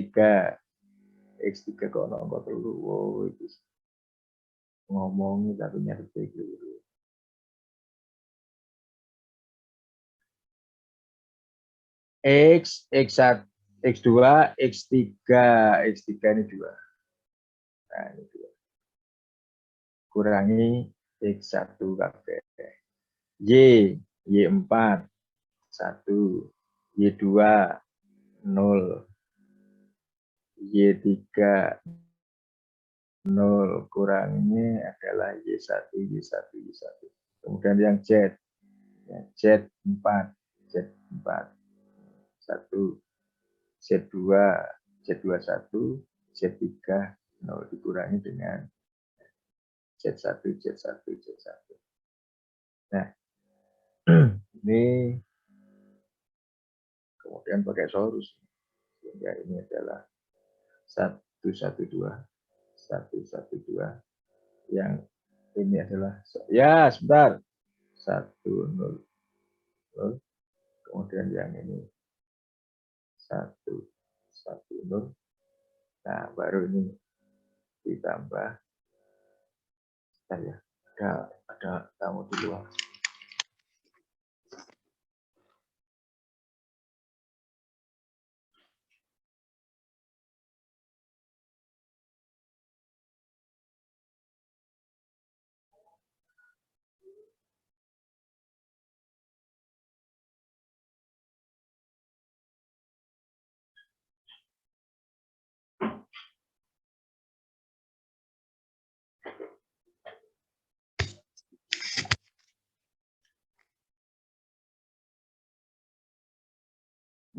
X3 kok nomor dulu. Wow, itu ngomongnya tapi ngerti dulu. X, X1, X2, X3. X3 ini 2. Nah, ini 2. Kurangi X1 kabeh. Y4 1, Y2 0, Y3 0, kurangnya adalah Y1, Y1, Y1. Kemudian yang Z, ya, Z4, Z4 1, Z2, Z21, Z3 0 dikurangi dengan Z1, Z1, Z1. Nah, ini kemudian pakai sorus. Sehingga ini adalah 112, 112. Yang ini adalah, ya sebentar, 100. Kemudian yang ini 110. Nah, baru ini ditambah. Ya, ada tamu di luar.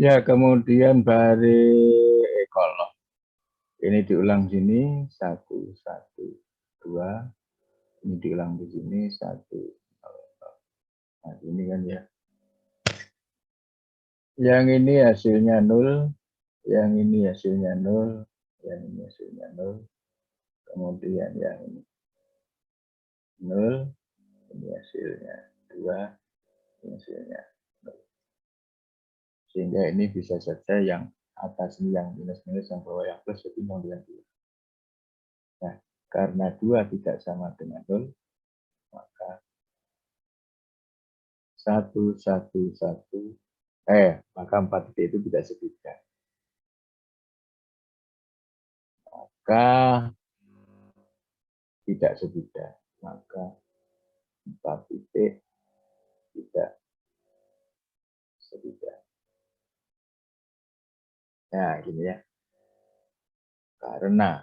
Ya, kemudian bari kalau ini diulang sini 1, 1, 2, ini diulang di sini 1. Nah, ini kan ya. Yang ini hasilnya 0, yang ini hasilnya 0, yang ini hasilnya 0. Kemudian yang ini 0, ini hasilnya 2, ini hasilnya 0. Sehingga ini bisa saja yang atas ini yang minus-minus, yang bawah yang plus, jadi 0 dengan 2. Nah, karena 2 tidak sama dengan 0, maka 1, 1, 1, maka 4 titik itu tidak sebidang. Maka tidak sebidang. Maka 4 titik tidak sebidang. Nah, gini ya. Karena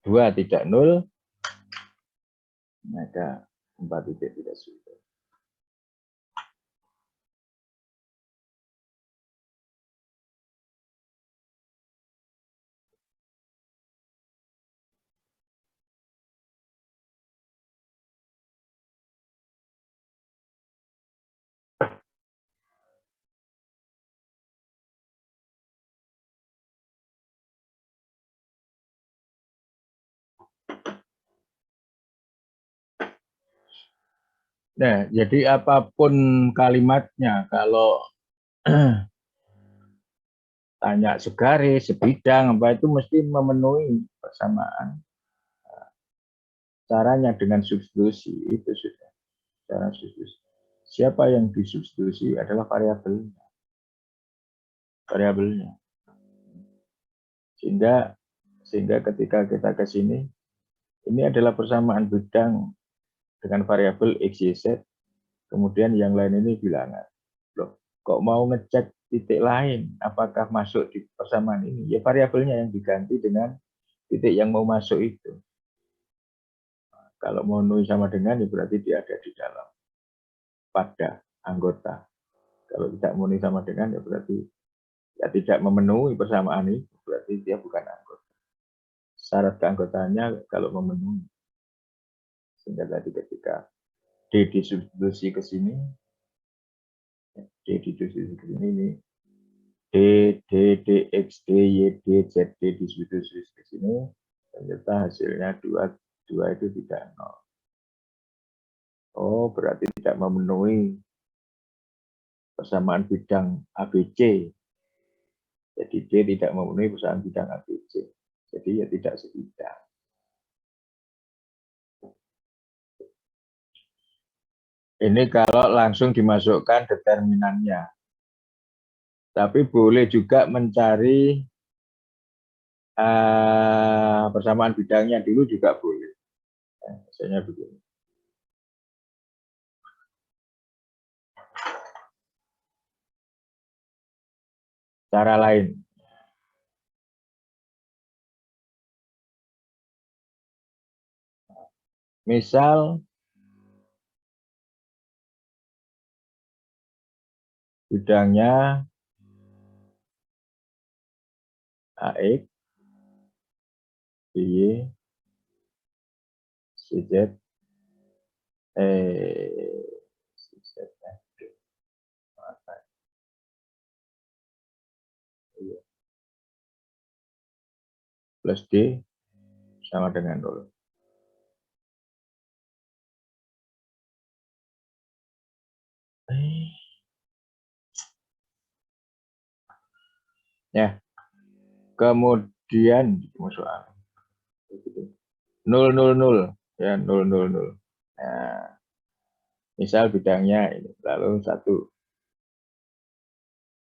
2 tidak 0, maka 4 titik tidak sebidang. Nah, jadi apapun kalimatnya, kalau tanya segaris, sebidang, apa itu mesti memenuhi persamaan. Caranya dengan substitusi, itu sudah cara substitusi. Siapa yang disubstitusi adalah variabelnya. Variabelnya. Sehingga ketika kita ke sini, ini adalah persamaan bidang dengan variabel X, Y, Z, kemudian yang lain ini bilangan. Loh, kok mau ngecek titik lain, apakah masuk di persamaan ini? Ya variabelnya yang diganti dengan titik yang mau masuk itu. Kalau memenuhi sama dengan, ya berarti dia ada di dalam pada anggota. Kalau tidak memenuhi sama dengan, ya berarti ya tidak memenuhi persamaan itu, berarti dia bukan anggota. Syarat keanggotaannya kalau memenuhi. Sehingga tadi ketika D disubstitusi ke sini, D disubstitusi ke sini, ini D, D, X, D, Y, D, Z, D disubstitusi ke sini, ternyata hasilnya 2 itu tidak 0. Oh, berarti tidak memenuhi persamaan bidang ABC. Jadi D tidak memenuhi persamaan bidang ABC. Jadi ya tidak sebidang. Ini kalau langsung dimasukkan determinannya. Tapi boleh juga mencari persamaan bidangnya dulu juga boleh. Nah, misalnya begini. Cara lain. Misal bidangnya AX, BY, CZ, CZ, plus D sama dengan 0. Ya, kemudian soal 000 ya 000. Nah, misal bidangnya ini lalu 1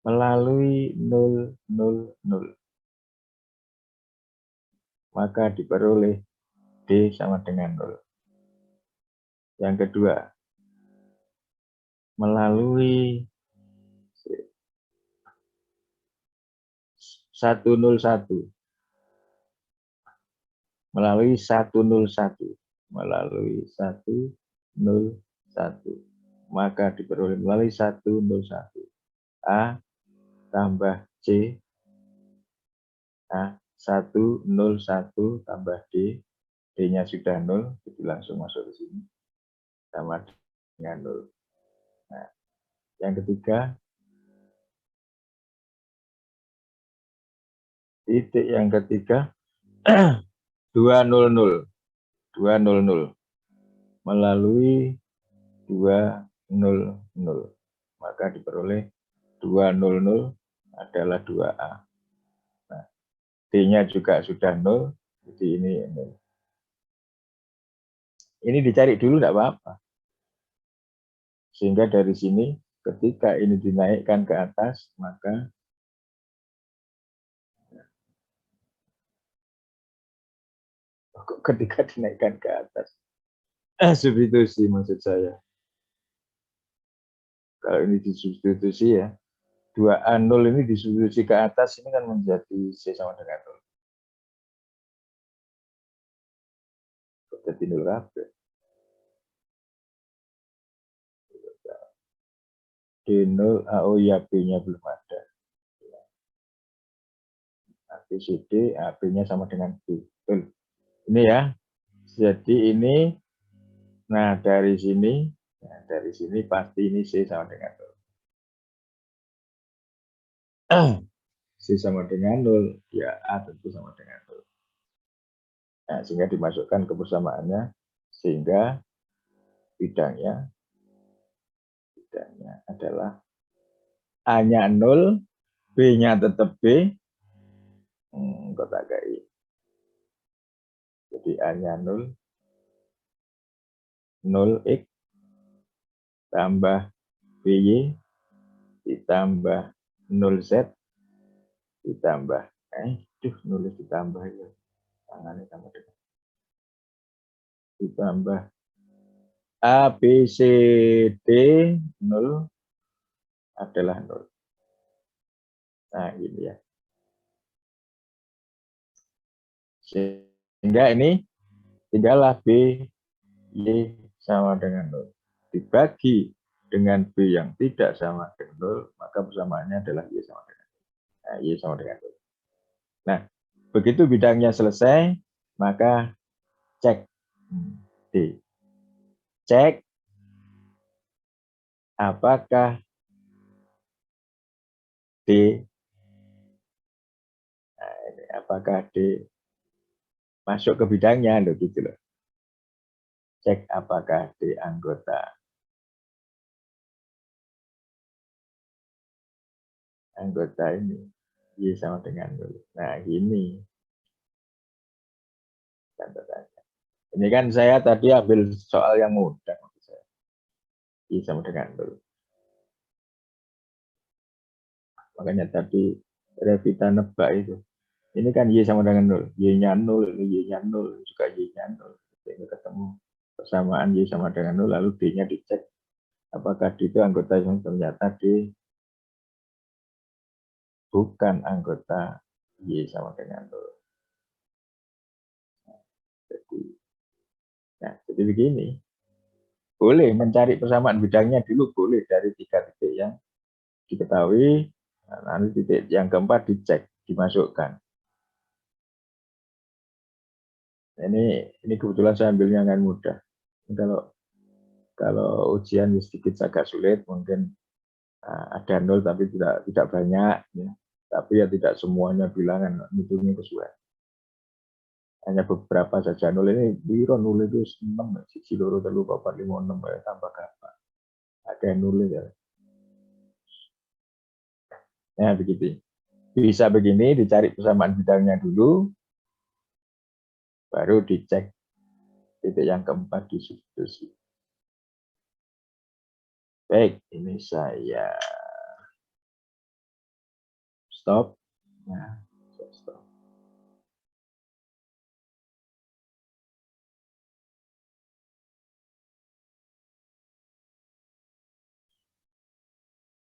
melalui 000 maka diperoleh D sama dengan 0. Yang kedua, melalui 101 melalui 101 maka diperoleh melalui 101 A tambah C A 101 tambah D, D-nya sudah 0, jadi langsung masuk ke sini sama dengan 0. Nah, yang ketiga, titik yang ketiga 200 melalui 200 maka diperoleh 200 adalah 2A. Nah, D-nya juga sudah 0, jadi ini 0. Ini dicari dulu tidak apa-apa. Sehingga dari sini ketika ini dinaikkan ke atas, maka ketika dinaikkan ke atas substitusi maksud saya. Kalau ini disubstitusi ya, 2A0 ini disubstitusi ke atas, ini kan menjadi C sama dengan 0. Jadi 0 kabeh. D0, oh ya B-nya belum ada. ABCD, AB-nya sama dengan B. Betul. Ini ya. Jadi ini, nah dari sini pasti ini C sama dengan 0. C sama dengan 0, ya A tentu sama dengan 0. Nah, sehingga dimasukkan ke persamaannya, sehingga bidangnya adalah A-nya 0, B-nya tetap B, kotak KI. Jadi A-nya 0, 0X tambah BY ditambah 0Z ditambah, nulis ditambah ya, tangannya tambah ditambah A, B, C, D 0 adalah 0. Nah, ini ya. Sehingga ini tinggallah B, Y sama dengan 0. Dibagi dengan B yang tidak sama dengan 0, maka persamaannya adalah Y sama dengan 0. Nah, Y sama dengan 0. Nah, begitu bidangnya selesai, maka cek D. Cek apakah D, nah ini, apakah D masuk ke bidangnya, loh gitu loh. Cek apakah D anggota ini Y sama dengan 0. Nah, ini contohnya. Ini kan saya tadi ambil soal yang mudah. Y sama dengan 0. Makanya tadi Revita nebak itu. Ini kan Y sama dengan 0. Y-nya 0, ini Y-nya 0, juga Y-nya 0. Sehingga ketemu persamaan Y sama dengan 0, lalu D-nya dicek. Apakah D itu anggota yang ternyata D bukan anggota Y sama dengan 0. Jadi begini. Boleh mencari persamaan bidangnya dulu, boleh dari 3 titik yang diketahui. Nah, nanti titik yang keempat dicek, dimasukkan. Ini kebetulan saya ambilnya dengan mudah. Kalau ujian sedikit agak sulit, mungkin ada 0 tapi tidak banyak, ya. Tapi ya tidak semuanya bilangan, hitungnya sesuai. Hanya beberapa saja 0 ini, biro 0 itu 6, sisi loro telu 4 5 6 ya, tambah kapan. Ada 0 ya. Nah begitu. Bisa begini, dicari persamaan bidangnya dulu, baru dicek titik yang keempat di substitusi. Baik, ini saya stop. Nah, saya stop.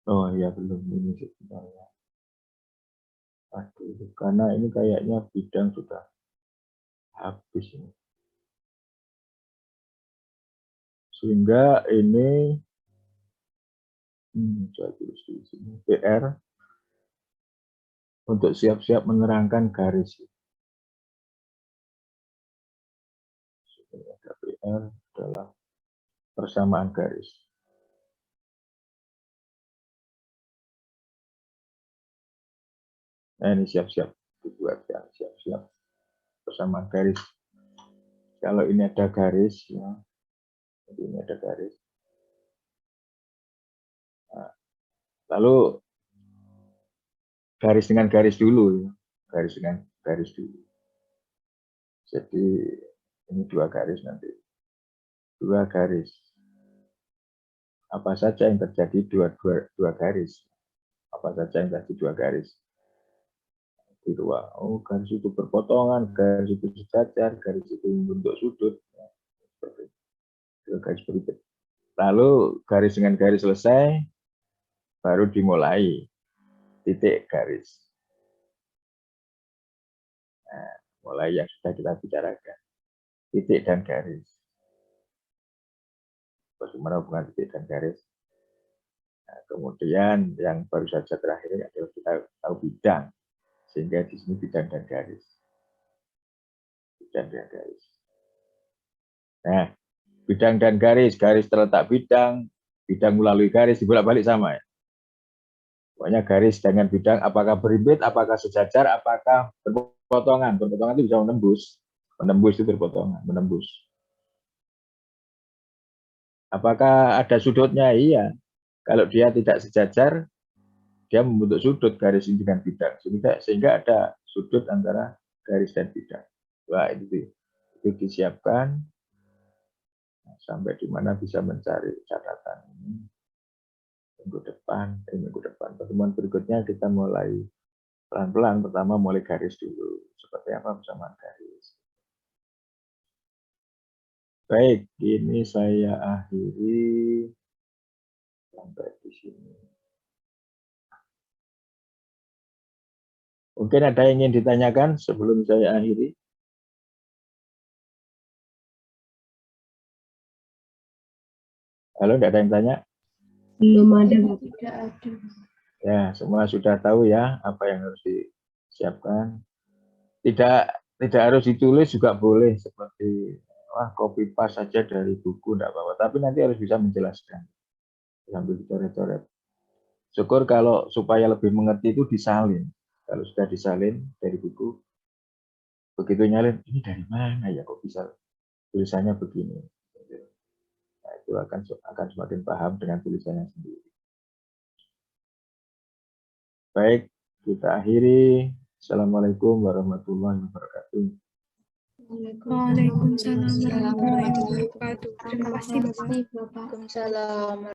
Oh ya belum, ini sebenarnya. Aduh, karena ini kayaknya bidang sudah habis ini. Sehingga ini saya tulis di sini PR untuk siap-siap menerangkan garis. PR adalah persamaan garis. Nah ini siap-siap dibuat ya, siap-siap persamaan garis. Kalau ini ada garis, ya, ini ada garis. Nah, lalu garis dengan garis dulu, ya. Garis dengan garis dulu. Jadi ini 2 garis nanti, 2 garis. Apa saja yang terjadi dua garis? Apa saja yang terjadi 2 garis? Di ruang. Oh, garis itu berpotongan, garis itu sejajar, garis itu membentuk sudut. Ya, seperti itu. Garis berikut. Lalu garis dengan garis selesai, baru dimulai titik garis. Nah, mulai yang sudah kita bicarakan, titik dan garis. Bagaimana hubungan titik dan garis? Nah, kemudian yang baru saja terakhir adalah kita tahu bidang, sehingga di sini bidang dan garis. Bidang dan garis. Nah, bidang dan garis, garis terletak bidang, bidang melalui garis, dibolak-balik sama ya. Pokoknya garis dengan bidang, apakah berimbit, apakah sejajar, apakah berpotongan. Berpotongan itu bisa menembus. Menembus itu berpotongan, menembus. Apakah ada sudutnya? Iya. Kalau dia tidak sejajar, dia membentuk sudut garis ini dengan bidang. Sehingga ada sudut antara garis dan bidang. Wah, itu disiapkan. Sampai di mana bisa mencari catatan ini. Minggu depan. Pertemuan berikutnya kita mulai pelan-pelan. Pertama mulai garis dulu. Seperti apa persamaan garis. Baik, ini saya akhiri sampai di sini. Mungkin ada yang ingin ditanyakan sebelum saya akhiri? Halo, tidak ada yang tanya? Belum ada, tidak ada. Ya, semua sudah tahu ya apa yang harus disiapkan. Tidak harus ditulis juga boleh, seperti copy paste saja dari buku, tidak apa-apa. Tapi nanti harus bisa menjelaskan sambil dicoret-coret. Syukur kalau supaya lebih mengerti itu disalin. Kalau sudah disalin dari buku, begitu nyalin, ini dari mana ya kok bisa tulisannya begini. Nah, itu akan semakin paham dengan tulisannya sendiri. Baik, kita akhiri. Assalamualaikum warahmatullahi wabarakatuh. Waalaikumsalam warahmatullahi wabarakatuh. Terima kasih Bapak. Waalaikumsalam.